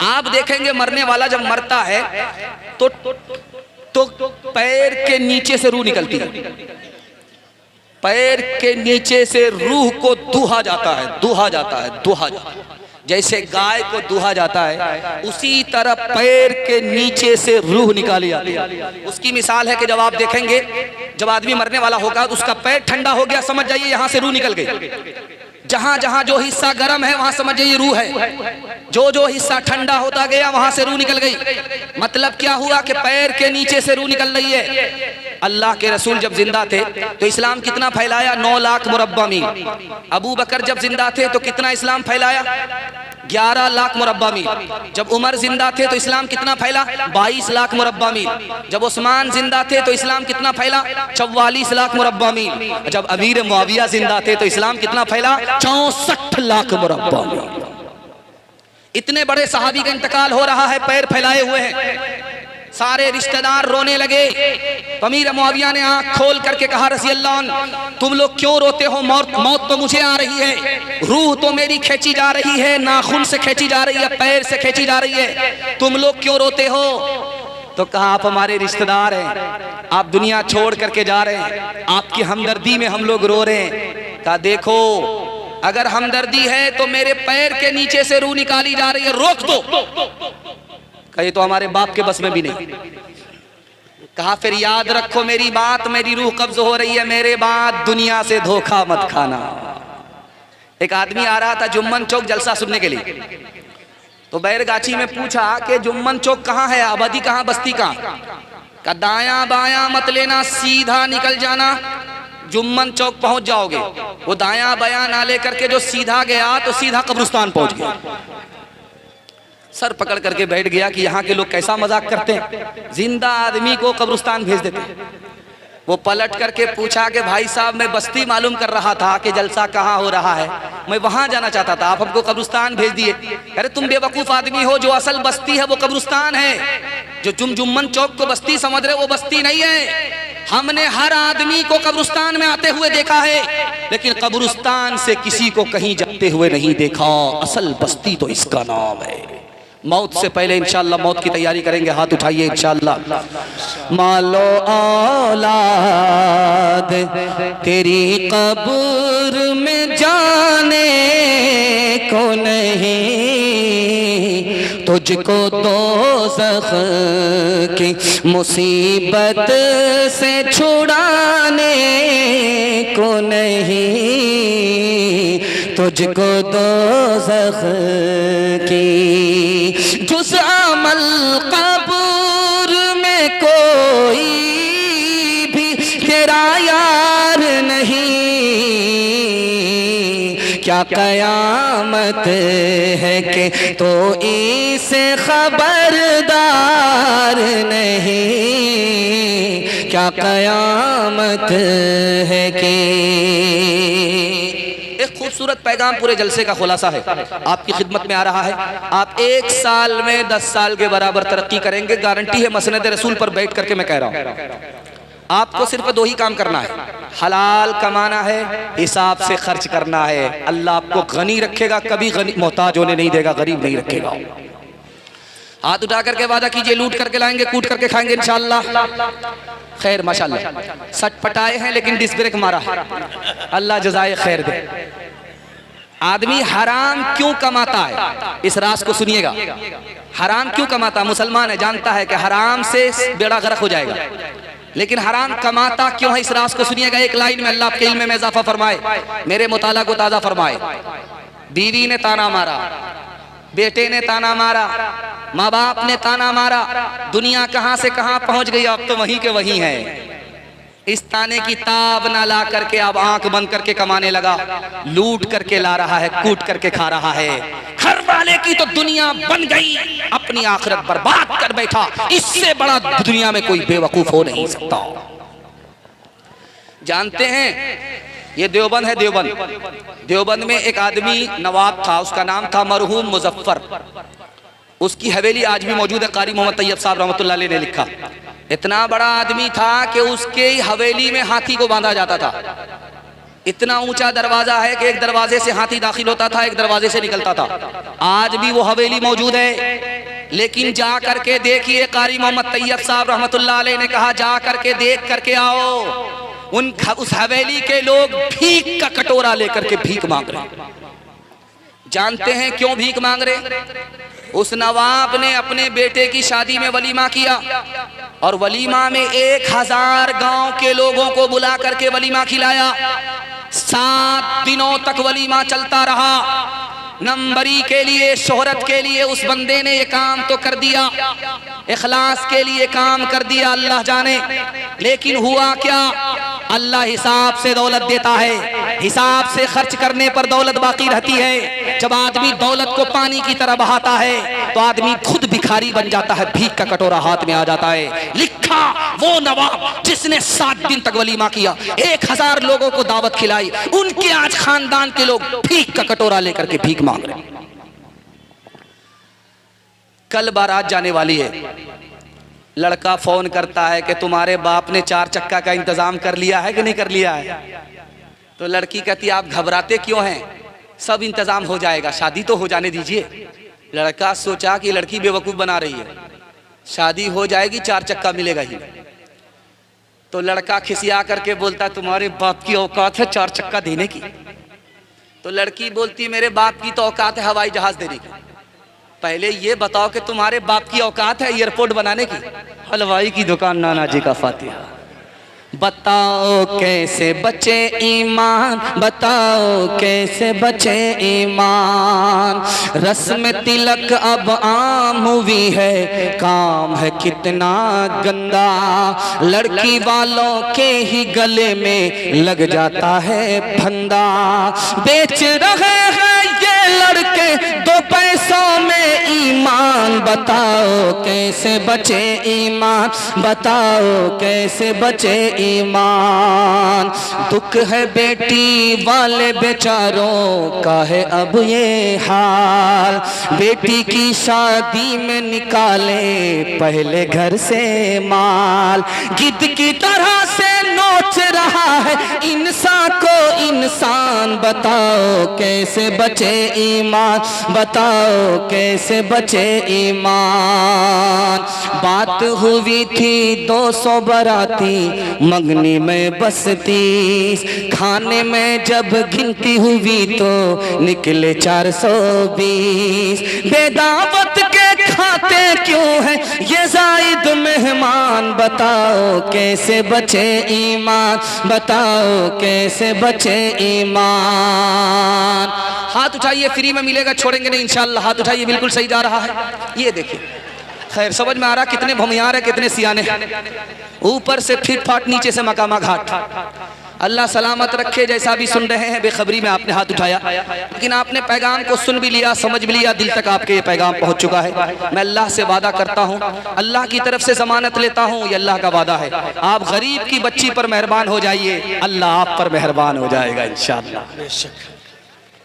आप देखेंगे मरने वाला जब मरता है तो पैर के नीचे से रूह निकलती है। पैर के नीचे से रूह को दुहा जाता है, दुहा जाता है, दुहा जाता है। जैसे गाय को दुहा जाता है, उसी तरह पैर के नीचे से रूह निकाली जाती है। उसकी मिसाल है कि जब आप देखेंगे, जब आदमी मरने वाला होगा तो उसका पैर ठंडा हो गया, समझ जाइए यहां से रूह निकल गई। जहां जहां जो हिस्सा गर्म है वहां समझ जाइए रूह है। जो जो हिस्सा ठंडा होता गया वहां से रूह निकल गई। मतलब क्या हुआ कि पैर के नीचे से रूह निकल रही है। अल्लाह के रसूल जब जिंदा थे तो इस्लाम कितना फैलाया? 9 लाख मुरब्बा मील। अबू बकर जब जिंदा थे तो कितना इस्लाम फैलाया? 11 लाख मुरब्बा मील। जब उमर जिंदा थे तो इस्लाम कितना फैला? 22 लाख मुरब्बा मील। जब उस्मान जिंदा थे तो इस्लाम कितना फैला? 44 लाख मुरब्बा मील। जब अमीर मुआविया जिंदा थे तो इस्लाम कितना फैला? 64 लाख मुरब्बा मील। इतने बड़े सहाबी का इंतकाल हो रहा है, पैर फैलाए हुए हैं। सारे रिश्तेदार रोने लगे। अमीर मुआविया ने आंख खोल करके कहा, रज़ी अल्लाह अन्हु, तुम लोग क्यों रोते हो? मौत तो मुझे आ रही है, रूह तो मेरी खींची जा रही है, नाखून से खींची जा रही है, पैर से खींची जा रही है, तुम लोग क्यों रोते हो? तो कहा, आप हमारे रिश्तेदार हैं, आप दुनिया छोड़ करके जा रहे हैं, आपकी हमदर्दी में हम लोग रो रहे हैं। कहा, देखो अगर हमदर्दी है तो मेरे पैर के नीचे से रूह निकाली जा रही है, रोक दो। कहे तो हमारे बाप के बस में भी नहीं। कहा, फिर याद रखो मेरी बात, मेरी रूह कब्ज हो रही है, मेरे बाद दुनिया से धोखा मत खाना। एक आदमी आ रहा था जुम्मन चौक जलसा सुनने के लिए, तो बैरगाछी में पूछा कि जुम्मन चौक कहाँ है, आबादी कहाँ, बस्ती कहाँ? का दाया बाया मत लेना, सीधा निकल जाना, जुम्मन चौक पहुंच जाओगे। वो दाया बाया ना लेकर के जो सीधा गया तो सीधा कब्रिस्तान पहुंच गया। सर पकड़ करके बैठ गया कि यहाँ के लोग कैसा मजाक करते हैं, जिंदा आदमी को कब्रिस्तान भेज देते हैं। वो पलट करके पूछा कि भाई साहब, मैं बस्ती मालूम कर रहा था कि जलसा कहाँ हो रहा है, मैं वहां जाना चाहता था, आप हमको कब्रिस्तान भेज दिए। अरे तुम बेवकूफ आदमी हो, जो असल बस्ती है वो कब्रिस्तान है। जो तुम जुम्मन चौक को बस्ती समझ रहे हो वो बस्ती नहीं है। हमने हर आदमी को कब्रिस्तान में आते हुए देखा है, लेकिन कब्रिस्तान से किसी को कहीं जाते हुए नहीं देखा। असल बस्ती तो इसका नाम है। मौत से पहले इंशाअल्लाह मौत की तैयारी करेंगे, हाथ उठाइए इंशाअल्लाह। मालो औलाद तेरी कब्र में जाने को नहीं, तुझको दोज़ख की मुसीबत से छुड़ाने को नहीं, तुझको दोज़ख की जुज़ अमल कब्र में कोई भी तेरा यार नहीं, क्या कयामत है कि तो इससे खबरदार नहीं, क्या कयामत है कि। एक खूबसूरत पैगाम पूरे जलसे का खुलासा है, आपकी खिदमत में आ रहा है। आप 1 साल में 10 साल के बराबर तरक्की करेंगे, गारंटी है, मसनद रसूल पर बैठ करके मैं कह रहा हूँ। आपको सिर्फ 2 ही काम करना है, हलाल कमाना है, हिसाब से खर्च करना है। अल्लाह आपको गनी रखेगा, कभी गनी मोहताज होने नहीं देगा, गरीब नहीं रखेगा। हाथ उठा करके वादा कीजिए, लूट करके लाएंगे, कूट करके खाएंगे इंशाअल्लाह। खैर माशाअल्लाह, सच पटाए हैं लेकिन डिस ब्रेक मारा, अल्लाह जज़ाए खैर दे। आदमी हराम क्यों कमाता है, इस राज को सुनिएगा। हराम क्यों कमाता है? मुसलमान है, जानता है कि हराम से बेड़ा गर्क हो जाएगा, लेकिन हराम कमाता क्यों है, इस राज को सुनिएगा। एक लाइन में अल्लाह आपके इल्म में इजाफा फरमाए, मेरे मुताला को ताज़ा फरमाए। बीवी ने ताना मारा, बेटे ने ताना मारा, माँ बाप ने ताना मारा, दुनिया कहाँ से कहाँ पहुँच गई, अब तो वहीं के वहीं है। इस ताने की ताब ना ला करके अब आंख बंद करके कमाने लगा, लूट करके ला रहा है, कूट करके खा रहा है। घर वाले की तो दुनिया बन गई, अपनी आखिरत बर्बाद कर बैठा। इससे बड़ा दुनिया में कोई बेवकूफ हो नहीं सकता। जानते हैं, ये देवबंद है, देवबंद। देवबंद में एक आदमी नवाब था, उसका नाम था मरहूम मुजफ्फर। उसकी हवेली आज भी मौजूद है, कारी मोहम्मद तैयब साहब रहमतुल्लाह अलैह ने लिखा। इतना बड़ा आदमी था कि उसके हवेली में हाथी को बांधा जाता था। इतना ऊंचा दरवाजा है कि एक दरवाजे से हाथी दाखिल होता था, एक दरवाजे से निकलता था। आज भी वो हवेली मौजूद है, लेकिन जा करके देखिए, कारी मोहम्मद तैयब साहब रहमतुल्लाह अलैह ने कहा, जा करके देख करके आओ। उस हवेली के लोग भीख का कटोरा लेकर के भीख मांग रहे। जानते हैं क्यों भीख मांग रहे? उस नवाब ने अपने बेटे की शादी में वलीमा किया, और वलीमा में 1000 गांव के लोगों को बुला करके वलीमा खिलाया। 7 दिनों तक वलीमा चलता रहा। नंबरी के लिए, शोहरत के लिए उस बंदे ने ये काम तो कर दिया, इखलास के लिए काम कर दिया, अल्लाह जाने। लेकिन हुआ क्या? अल्लाह हिसाब से दौलत देता है, हिसाब से खर्च करने पर दौलत बाकी रहती है। जब आदमी दौलत को पानी की तरह बहाता है तो आदमी खुद भिखारी बन जाता है, भीख का कटोरा हाथ में आ जाता है। लिखा वो नवाब जिसने 7 दिन तक वलीमा किया, 1000 लोगों को दावत खिलाई, उनके आज खानदान के लोग भीख का कटोरा लेकर के भीख मांग रहे। कल बारात जाने वाली है, लड़का फोन करता है कि तुम्हारे बाप ने 4 चक्का का इंतजाम कर लिया है कि नहीं कर लिया है? तो लड़की कहती है, आप घबराते क्यों हैं, सब इंतजाम हो जाएगा, शादी तो हो जाने दीजिए। लड़का सोचा कि लड़की बेवकूफ बना रही है, शादी हो जाएगी, 4 चक्का मिलेगा ही। तो लड़का खिसिया करके बोलता, तुम्हारे बाप की औकात है 4 चक्का देने की? तो लड़की बोलती, मेरे बाप की तो औकात है हवाई जहाज देने की। पहले ये बताओ कि तुम्हारे बाप की औकात है एयरपोर्ट बनाने की? हलवाई की दुकान नाना जी का फातिहा। बताओ कैसे बचे ईमान, बताओ कैसे बचे ईमान। रस्म तिलक अब आम हुई है, काम है कितना गंदा। लड़की वालों के ही गले में लग जाता है फंदा। बेच रहे हैं ये लड़के 2 पैसों में ईमान। बताओ कैसे बचे ईमान, बताओ कैसे बचे ईमान। दुख है बेटी वाले बेचारों का है अब ये हाल। बेटी की शादी में निकाले पहले घर से माल। गिद्ध की तरह से नोच रहा है इंसान को इंसान। बताओ कैसे बचे ईमान, बताओ कैसे बचे ईमान। बात हुई थी 200 बराती, मंगनी में बस 30। खाने में जब गिनती हुई तो निकले 420। बेदावत के खाते क्यों है ये जायद मेहमान। बताओ कैसे बचे ईमान, बताओ कैसे बचे ईमान। हाथ उठाइए, फ्री में मिलेगा, छोड़ेंगे नहीं इंशाअल्लाह। हाथ उठाइए, बिल्कुल सही जा रहा है। ये देखिए, खैर समझ में आ रहा कितने भूमियार है, कितने सियाने। ऊपर से फिट फाट, नीचे से मकामा घाट। अल्लाह सलामत रखे। जैसा भी सुन रहे हैं, बेखबरी में आपने हाथ उठाया, लेकिन आपने पैगाम को सुन भी लिया, समझ भी लिया, दिल तक आपके ये पैगाम पहुंच चुका है। मैं अल्लाह से वादा करता हूं, अल्लाह की तरफ से जमानत लेता हूं, ये अल्लाह का वादा है, आप गरीब की बच्ची पर मेहरबान हो जाइए, अल्लाह आप पर मेहरबान हो जाएगा इंशाअल्लाह।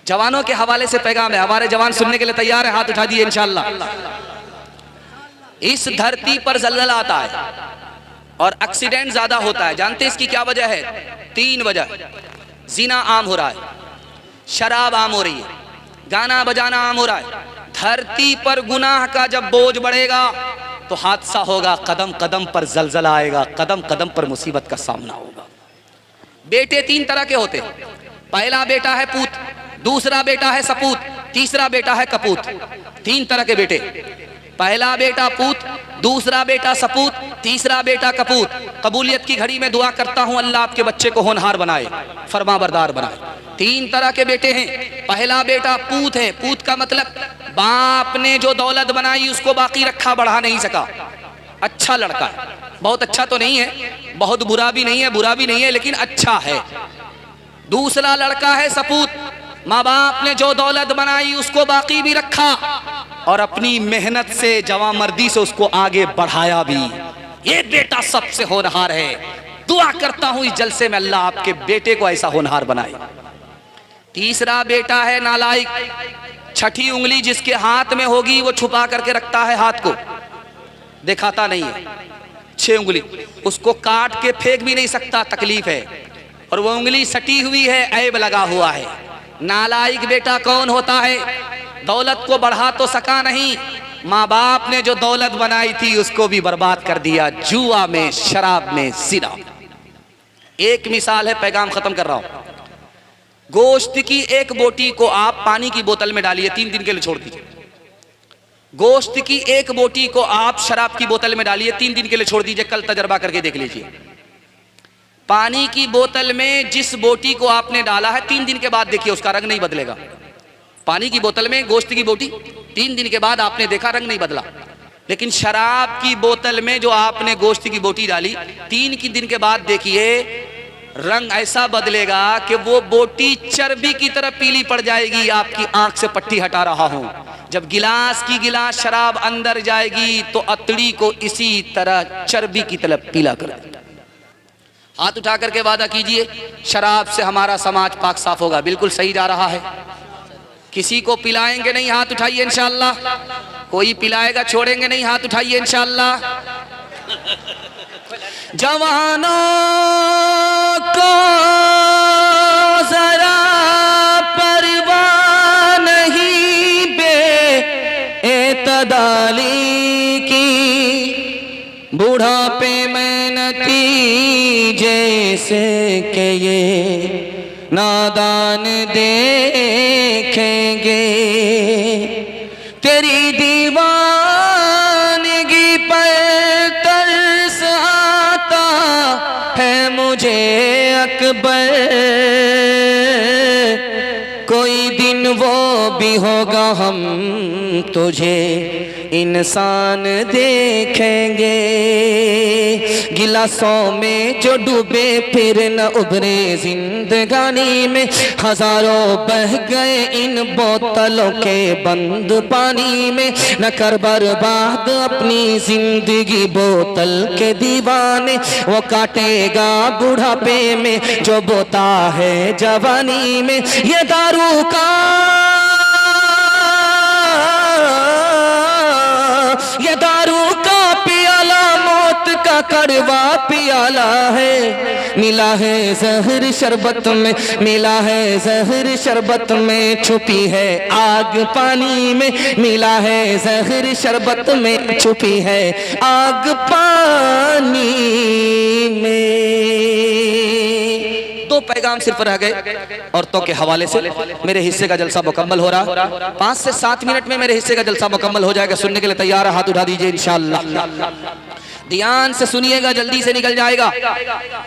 जवानों के हवाले से पैगाम है, हमारे जवान सुनने के लिए तैयार है, हाथ उठा दिए इंशाअल्लाह। इस धरती पर जलजला आता है और एक्सीडेंट ज्यादा होता है। जानते हैं इसकी क्या वजह है? 3 वजह। जिना आम हो रहा है, शराब आम हो रही है, गाना बजाना आम हो रहा है। धरती पर गुनाह का जब बोझ बढ़ेगा तो हादसा होगा, कदम कदम पर जलजला आएगा, कदम कदम पर मुसीबत का सामना होगा। बेटे 3 तरह के होते हैं। पहला बेटा है पूत, दूसरा बेटा है सपूत, तीसरा बेटा है कपूत। 3 तरह के बेटे। पहला बेटा पूत, दूसरा बेटा सपूत, तीसरा बेटा कपूत। कबूलियत की घड़ी में दुआ करता हूं, अल्लाह आपके बच्चे को होनहार बनाए, फरमाबरदार बनाए। 3 तरह के बेटे हैं। पहला बेटा पूत है। पूत का मतलब बाप ने जो दौलत बनाई उसको बाकी रखा, बढ़ा नहीं सका। अच्छा लड़का है, बहुत अच्छा तो नहीं है, बहुत बुरा भी नहीं है, बुरा भी नहीं है, लेकिन अच्छा है। दूसरा लड़का है सपूत, माँ बाप ने जो दौलत बनाई उसको बाकी भी रखा और अपनी मेहनत से, जवामर्दी से उसको आगे बढ़ाया भी। ये बेटा सबसे होनहार है। दुआ करता हूं इस जलसे में अल्लाह आपके बेटे को ऐसा होनहार बनाए। तीसरा बेटा है नालायक। छठी उंगली जिसके हाथ में होगी वो छुपा करके रखता है, हाथ को दिखाता नहीं है। 6 उंगली, उसको काट के फेंक भी नहीं सकता, तकलीफ है, और वो उंगली सटी हुई है, ऐब लगा हुआ है। नालायक बेटा कौन होता है? दौलत को बढ़ा तो सका नहीं, माँ बाप ने जो दौलत बनाई थी उसको भी बर्बाद कर दिया, जुआ में, शराब में, ज़िना। एक मिसाल है, पैगाम खत्म कर रहा हूं। गोश्त की एक बोटी को आप पानी की बोतल में डालिए, 3 दिन के लिए छोड़ दीजिए। गोश्त की एक बोटी को आप शराब की बोतल में डालिए, 3 दिन के लिए छोड़ दीजिए। कल तजर्बा करके देख लीजिए। पानी की बोतल में जिस बोटी को आपने डाला है, 3 दिन के बाद देखिए उसका रंग नहीं बदलेगा। पानी की बोतल में गोश्त की बोटी, 3 दिन के बाद आपने देखा रंग नहीं बदला। लेकिन शराब की बोतल में जो आपने गोश्त की बोटी डाली, 3 दिन के बाद देखिए रंग ऐसा बदलेगा कि वो बोटी चर्बी की तरह पीली पड़ जाएगी। आपकी आंख से पट्टी हटा रहा हूं। जब गिलास की गिलास शराब अंदर जाएगी तो अतड़ी को इसी तरह चर्बी की तरह पीला कर देगा। हाथ उठा करके वादा कीजिए, शराब से हमारा समाज पाक साफ होगा। बिल्कुल सही जा रहा है। किसी को पिलाएंगे नहीं, हाथ उठाइए इंशाअल्लाह। कोई पिलाएगा, छोड़ेंगे नहीं, हाथ उठाइए इंशाअल्लाह। जवानों को जरा परवाह नहीं बेएतदाली की, बुढ़ापे में नतीजे से के ये नादान देखेंगे। तेरी दीवानगी पर तरस आता है मुझे अकबर, कोई दिन वो भी होगा हम तुझे इंसान देखेंगे। गिलासों में जो डूबे फिर न उभरे जिंदगानी में, हजारों बह गए इन बोतलों के बंद पानी में। न कर बर्बाद अपनी जिंदगी बोतल के दीवाने, वो काटेगा बुढ़ापे में जो बोता है जवानी में। ये दारू का पियाला मौत का कड़वा पियाला है। मिला है जहर शरबत में, मिला है जहर शरबत में, छुपी है आग पानी में। मिला है जहर शरबत में, छुपी है आग पानी में। 2 पैगाम सिर्फ रह गए औरतों के हवाले से। मेरे हिस्से का जलसा मुकम्मल हो रहा। 5 से 7 मिनट में मेरे हिस्से का जलसा मुकम्मल हो जाएगा। सुनने के लिए तैयार है? हाथ उठा दीजिए इंशाअल्लाह। ध्यान से सुनिएगा, जल्दी से निकल जाएगा।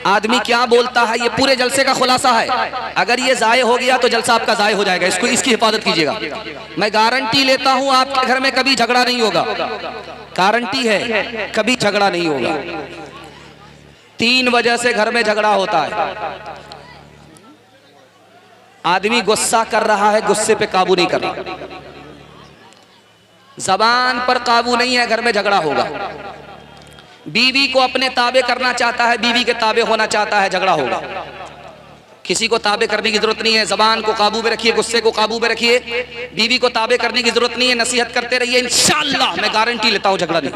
आदमी क्या बोलता है ये पूरे जलसे का खुलासा है। अगर ये जाये हो गया तो जलसा आपका जाये हो जाएगा। इसकी हिफाजत कीजिएगा। मैं गारंटी लेता हूं आपके घर में कभी झगड़ा नहीं होगा। गारंटी है, कभी झगड़ा नहीं होगा। 3 वजह से घर में झगड़ा होता है। आदमी गुस्सा कर रहा है, गुस्से पे काबू नहीं कर रहा, जबान पर काबू नहीं है, घर में झगड़ा होगा। बीवी को अपने ताबे करना चाहता है, बीवी के ताबे होना चाहता है, झगड़ा होगा। किसी को ताबे करने की जरूरत नहीं है, जबान को काबू में रखिए, गुस्से को काबू में रखिए, बीवी को ताबे करने की जरूरत नहीं है, नसीहत करते रहिए, इंशाअल्लाह मैं गारंटी लेता हूं झगड़ा नहीं।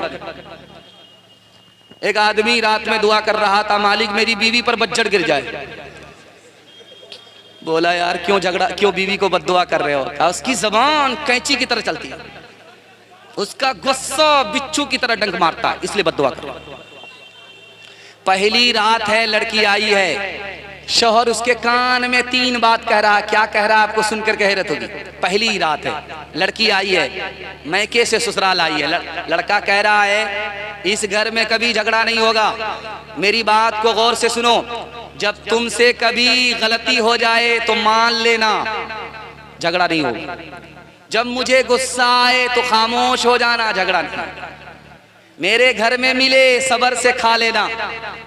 एक आदमी रात में दुआ कर रहा था, मालिक मेरी बीवी पर बज्जर गिर जाए। बोला यार क्यों झगड़ा, क्यों बीवी को बद्दुआ कर रहे हो? कहा उसकी जबान कैंची की तरह चलती है, उसका गुस्सा बिच्छू की तरह डंक मारता है, इसलिए बद्दुआ कर। पहली रात है, लड़की आई है, शौहर उसके कान में 3 बात कह रहा। क्या कह रहा आपको सुनकर कह हैरत होगी। पहली रात है, लड़की आई है, मैके से ससुराल आई है, लड़का कह रहा है इस घर में कभी झगड़ा नहीं होगा, मेरी बात को गौर से सुनो, जब तुमसे कभी गलती हो जाए तो मान लेना, झगड़ा नहीं होगा। जब मुझे गुस्सा आए तो खामोश हो जाना, झगड़ा नहीं। मेरे घर में मिले सबर से खा लेना,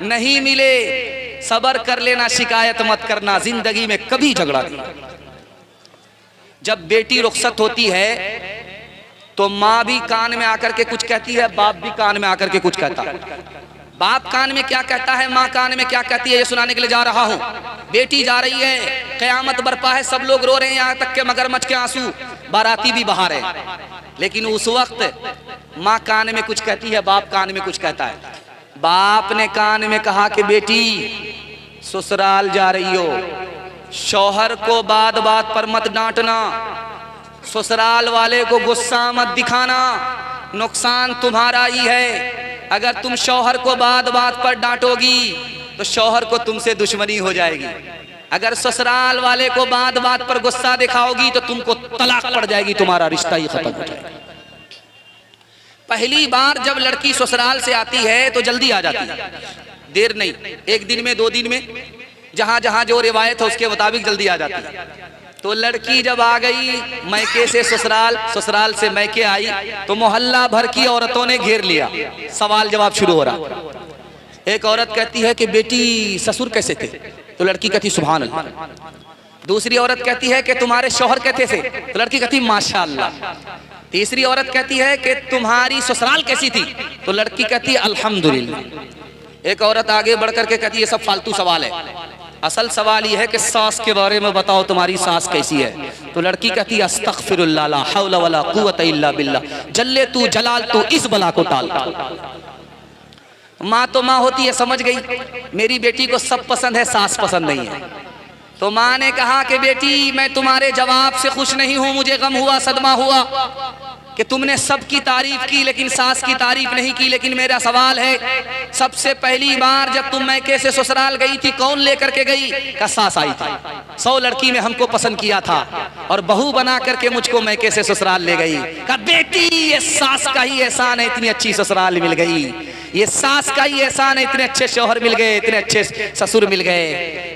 नहीं मिले सबर कर लेना, शिकायत मत करना, जिंदगी में कभी झगड़ा नहीं। जब बेटी रुखसत होती है तो माँ भी कान में आकर के कुछ कहती है, बाप भी कान में आकर के कुछ कहता है। बाप कान में क्या कहता है, माँ कान में क्या कहती है, ये सुनाने के लिए जा रहा हूँ। बेटी जा रही है, कयामत बरपा है, सब लोग रो रहे हैं, यहाँ तक के मगरमच्छ के आंसू, बाराती भी बहा रहे हैं। लेकिन उस वक्त माँ कान में कुछ कहती है, बाप कान में कुछ कहता है। बाप ने कान में कहा कि बेटी ससुराल जा रही हो, शौहर को बात बात पर मत डांटना, ससुराल वाले को गुस्सा मत दिखाना, नुकसान तुम्हारा ही है। अगर तुम शौहर को बात बात पर डांटोगी तो शौहर को तुमसे दुश्मनी हो जाएगी, अगर ससुराल वाले को बात बात पर गुस्सा दिखाओगी तो तुमको तलाक पड़ जाएगी, तुम्हारा रिश्ता ही खत्म हो जाएगा। पहली बार जब लड़की ससुराल से आती है तो जल्दी आ जाती है, देर नहीं, 1 दिन में 2 दिन में, जहां जहां जो रिवायत है उसके मुताबिक जल्दी आ जाती है। तो लड़की जब आ गई मैके से ससुराल, ससुराल से मैके आई तो मोहल्ला भर की औरतों ने घेर लिया, सवाल जवाब शुरू हो रहा। एक औरत कहती है कि बेटी ससुर कैसे थे? तो लड़की कहती सुभान अल्लाह। दूसरी औरत कहती है कि तुम्हारे शौहर कैसे थे? तो लड़की कहती माशाअल्लाह। तीसरी औरत कहती है कि तुम्हारी ससुराल कैसी थी? तो लड़की कहती है अल्हम्दुलिल्लाह। एक औरत आगे बढ़कर के कहती है ये सब फालतू सवाल है, असल सवाल ये है कि सास के बारे में बताओ, तुम्हारी सास कैसी है? तो लड़की कहती है अस्तगफिरुल्लाह ला हौला वला कुव्वता इल्ला बिल्लाह, जल्ले तू जलाल तू इस बला को टाल। माँ तो माँ होती है, समझ गई मेरी बेटी को सब पसंद है, सास पसंद नहीं है। तो माँ ने कहा कि बेटी मैं तुम्हारे जवाब से खुश नहीं हूँ, मुझे गम हुआ, सदमा हुआ कि तुमने सबकी तारीफ की लेकिन सास की तारीफ नहीं की। लेकिन मेरा सवाल है, सबसे पहली बार जब तुम मैके से ससुराल गई थी कौन लेकर के गई? का सास आई थी, 100 लड़की में हमको पसंद किया था और बहू बना करके मुझको मैके से ससुराल ले गई। का बेटी ये सास का ही एहसान है, इतनी अच्छी ससुराल मिल गई, ये सास का ही एहसान है, इतने अच्छे शौहर मिल गए, इतने अच्छे ससुर मिल गए।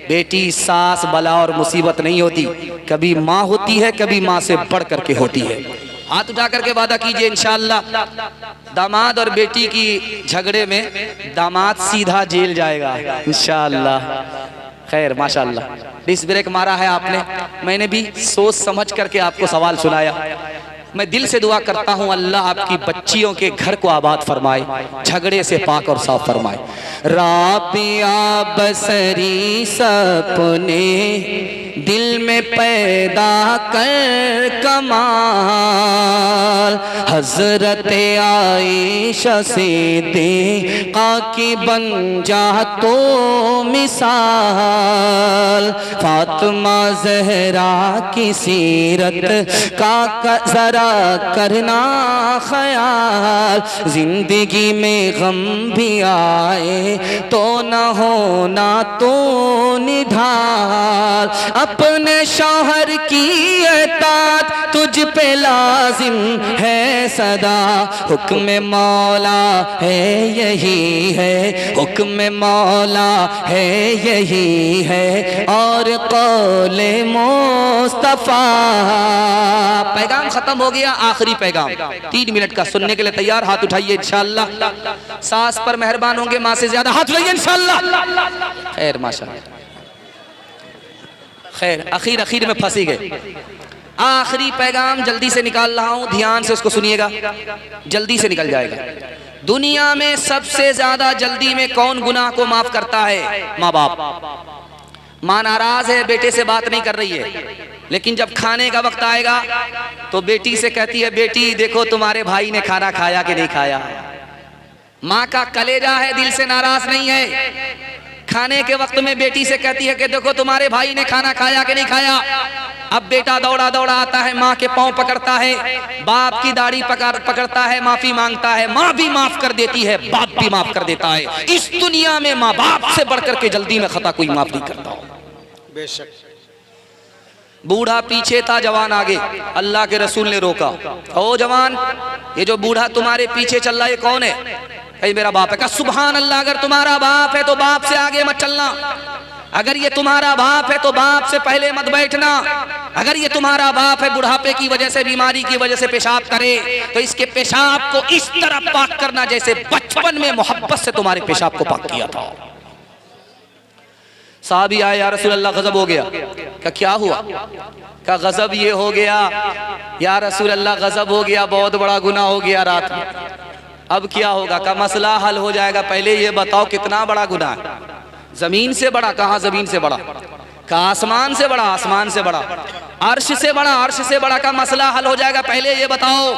बेटी सास बला और मुसीबत नहीं होती, कभी माँ होती है, कभी माँ से बढ़ करके होती है। हाथ उठा करके वादा कीजिए इंशाअल्लाह दामाद और बेटी की झगड़े में दामाद सीधा जेल जाएगा इंशाअल्लाह। खैर माशाअल्लाह, डिस ब्रेक मारा है आपने, मैंने भी सोच समझ करके आपको सवाल सुनाया। मैं दिल से दुआ करता हूँ अल्लाह आपकी बच्चियों के घर को आबाद फरमाए, झगड़े से पाक और साफ फरमाए। राबिया बसरी सपने दिल में पैदा कर कमाल, हजरत आयशा सिद्दीक़ा की बन जा तो मिसाल, फातिमा ज़हरा की सीरत का जरा करना ख्याल, जिंदगी में गम भी आए तो न होना तो निढाल, अपने शौहर की इताअत तुझ पे लाजिम है सदा, हुक्म मौला है यही है, हुक्म मौला है यही है और कौले मुस्तफा। पैगाम खत्म हो गया, आखिरी पैगाम 3 मिनट का सुनने के लिए तैयार? हाथ उठाइए इंशाअल्लाह। सास पर मेहरबान होंगे, माँ से ज्यादा हाथ उठाइए इंशाअल्लाह। खैर माशाअल्लाह, खैर आखिर में फंसी गए। आखिरी पैगाम जल्दी से निकाल रहा हूं, ध्यान से उसको सुनिएगा, जल्दी से निकल जाएगा। दुनिया में सबसे ज्यादा जल्दी में कौन गुनाह को माफ करता है? माँ बाप। माँ नाराज है, बेटे से बात नहीं कर रही है, लेकिन जब खाने का वक्त आएगा तो बेटी से कहती है, बेटी देखो तुम्हारे भाई ने खाना खाया कि नहीं खाया। माँ का कलेजा है, दिल से नाराज नहीं है। खाने के वक्त में बेटी से कहती है कि देखो तुम्हारे भाई ने खाना खाया कि नहीं खाया। अब बेटा दौड़ा दौड़ा आता है, माँ के पांव पकड़ता है, बाप की दाढ़ी पकड़ता है, माफी मांगता है। माँ भी माफ कर देती है, बाप भी माफ कर देता है। इस दुनिया में माँ बाप से बढ़कर के जल्दी में खता कोई माफ नहीं करता। बेशक। बूढ़ा पीछे था, जवान आगे। अल्लाह के रसूल ने रोका, ओ जवान, ये जो बूढ़ा तुम्हारे पीछे चल रहा है कौन है? भाई मेरा बाप है। कहा सुभान अल्लाह, अगर तुम्हारा बाप है तो बाप से आगे मत चलना। अगर ये तुम्हारा बाप है तो बाप से पहले मत बैठना। अगर ये तुम्हारा बाप है बुढ़ापे की वजह से, बीमारी की वजह से पेशाब करे तो इसके पेशाब को इस तरह पाक करना जैसे बचपन में मोहब्बत से तुम्हारे पेशाब को पाक किया था। साहबी आए, या रसूल अल्लाह गजब हो गया। क्या हुआ? का गजब ये हो गया या रसूल अल्लाह, गजब हो गया, बहुत बड़ा गुनाह हो गया रात में। अब क्या होगा? का मसला हल हो जाएगा। पहले ये बताओ कितना बड़ा गुनाह है? जमीन से बड़ा? कहाँ जमीन से बड़ा? का आसमान से बड़ा? आसमान से बड़ा? अर्श से बड़ा? अर्श से बड़ा? का मसला हल हो जाएगा। पहले ये बताओ,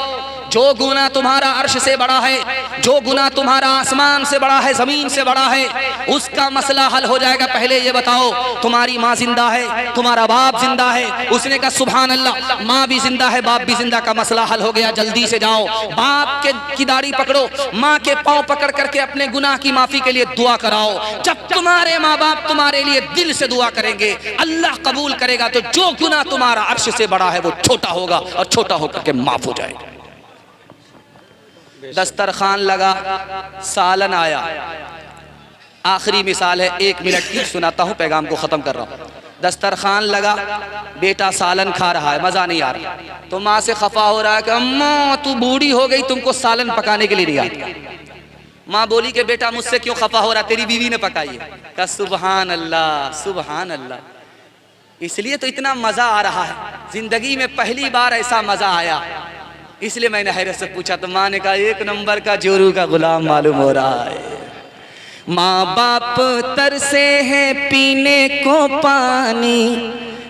जो गुनाह तुम्हारा अर्श से बड़ा है, जो गुनाह तुम्हारा आसमान से बड़ा है, जमीन से बड़ा है, उसका मसला हल हो जाएगा। पहले ये बताओ, तुम्हारी माँ जिंदा है, तुम्हारा बाप जिंदा है? उसने कहा सुभान अल्लाह, माँ भी जिंदा है, बाप भी जिंदा, का मसला हल हो गया। जल्दी से जाओ, बाप की दाढ़ी पकड़ो, माँ के पांव पकड़ करके अपने गुनाह की माफी के लिए दुआ कराओ। जब तुम्हारे माँ बाप तुम्हारे लिए दिल से दुआ करेंगे, अल्लाह कबूल करेगा। तो जो गुनाह तुम्हारा अर्श से बड़ा है वो छोटा होगा और छोटा होकर के माफ हो जाएगा। दस्तरखान लगा, सालन आया। आखिरी मिसाल है, 1 मिनट की, सुनाता हूं, पैगाम को खत्म कर रहा हूं। दस्तरखान लगा, बेटा सालन खा रहा है, मजा नहीं आ रहा, तो माँ से खफा हो रहा है कि अम्मा तू बूढ़ी हो गई, तुमको सालन पकाने के लिए नहीं आता। माँ बोली कि बेटा मुझसे क्यों खफा हो रहा, तेरी बीवी ने पकाई है। कहा सुभान अल्लाह, सुभान अल्लाह, इसलिए तो इतना मजा आ रहा है, जिंदगी में पहली बार ऐसा मजा आया, इसलिए मैंने हैरत से पूछा। तो माँ ने कहा 1 नंबर का जोरू का गुलाम मालूम हो रहा है। माँ बाप तरसे हैं पीने को पानी,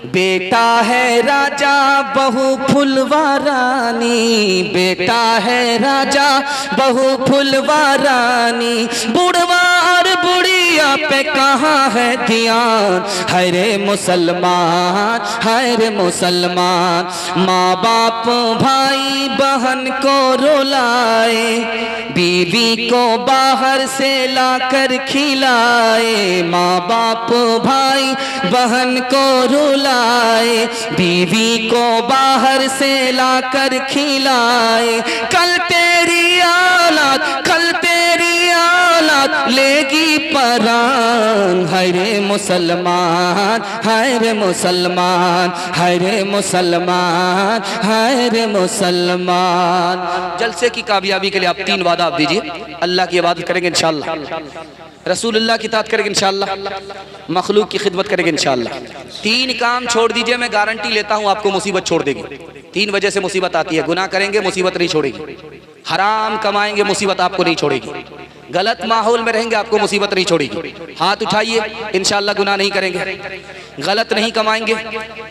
बेटा है राजा बहु फुलवा रानी, बेटा है राजा बहु फुलवा रानी, बुढ़वा और बुढ़िया पे कहाँ है ध्यान, है रे मुसलमान, है रे मुसलमान। माँ बाप भाई बहन को रुलाए, बीवी को बाहर से लाकर खिलाए, माँ बाप भाई बहन को रुलाए, बीवी को बाहर से लाकर खिलाए। कल तेरी औलाद, कल तेरी औलाद लेगी परान, है रे मुसलमान, है रे मुसलमान, है रे मुसलमान, है रे मुसलमान। जलसे की कामयाबी के लिए आप 3 वादा आप दीजिए। अल्लाह की इबादत करेंगे इंशाअल्लाह, रसूलुल्लाह की इताअत करेंगे इंशाअल्लाह, मखलूक की खिदमत करेंगे इंशाअल्लाह। 3 काम छोड़ दीजिए, मैं गारंटी लेता हूँ आपको मुसीबत छोड़ देगी। 3 वजह से मुसीबत आती है। गुनाह करेंगे, मुसीबत नहीं छोड़ेगी। हराम कमाएंगे, मुसीबत आपको नहीं छोड़ेगी। गलत माहौल में रहेंगे, आपको मुसीबत नहीं छोड़ेगी। हाथ उठाइए, इंशाअल्लाह गुनाह नहीं करेंगे। गलत नहीं कमाएंगे,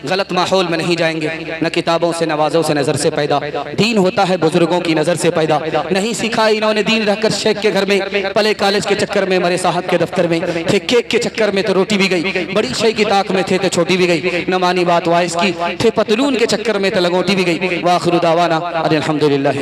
गलत माहौल में नहीं जाएंगे। न किताबों से, नवाजों से, नजर से पैदा। दीन होता है बुजुर्गों की नजर से पैदा। नहीं सीखा इन्होंने दीन रहकर शेख के घर में, पले कॉलेज के चक्कर में, मरे साहब के दफ्तर में, थे केक के चक्कर में तो रोटी भी गई, बड़ी शे की ताक में थे तो छोटी भी गई, न मानी बात वाइस की, थे पतलून के चक्कर में तो लगोटी भी गई। वाखिरु दावाना अल्हम्दुलिल्लाह।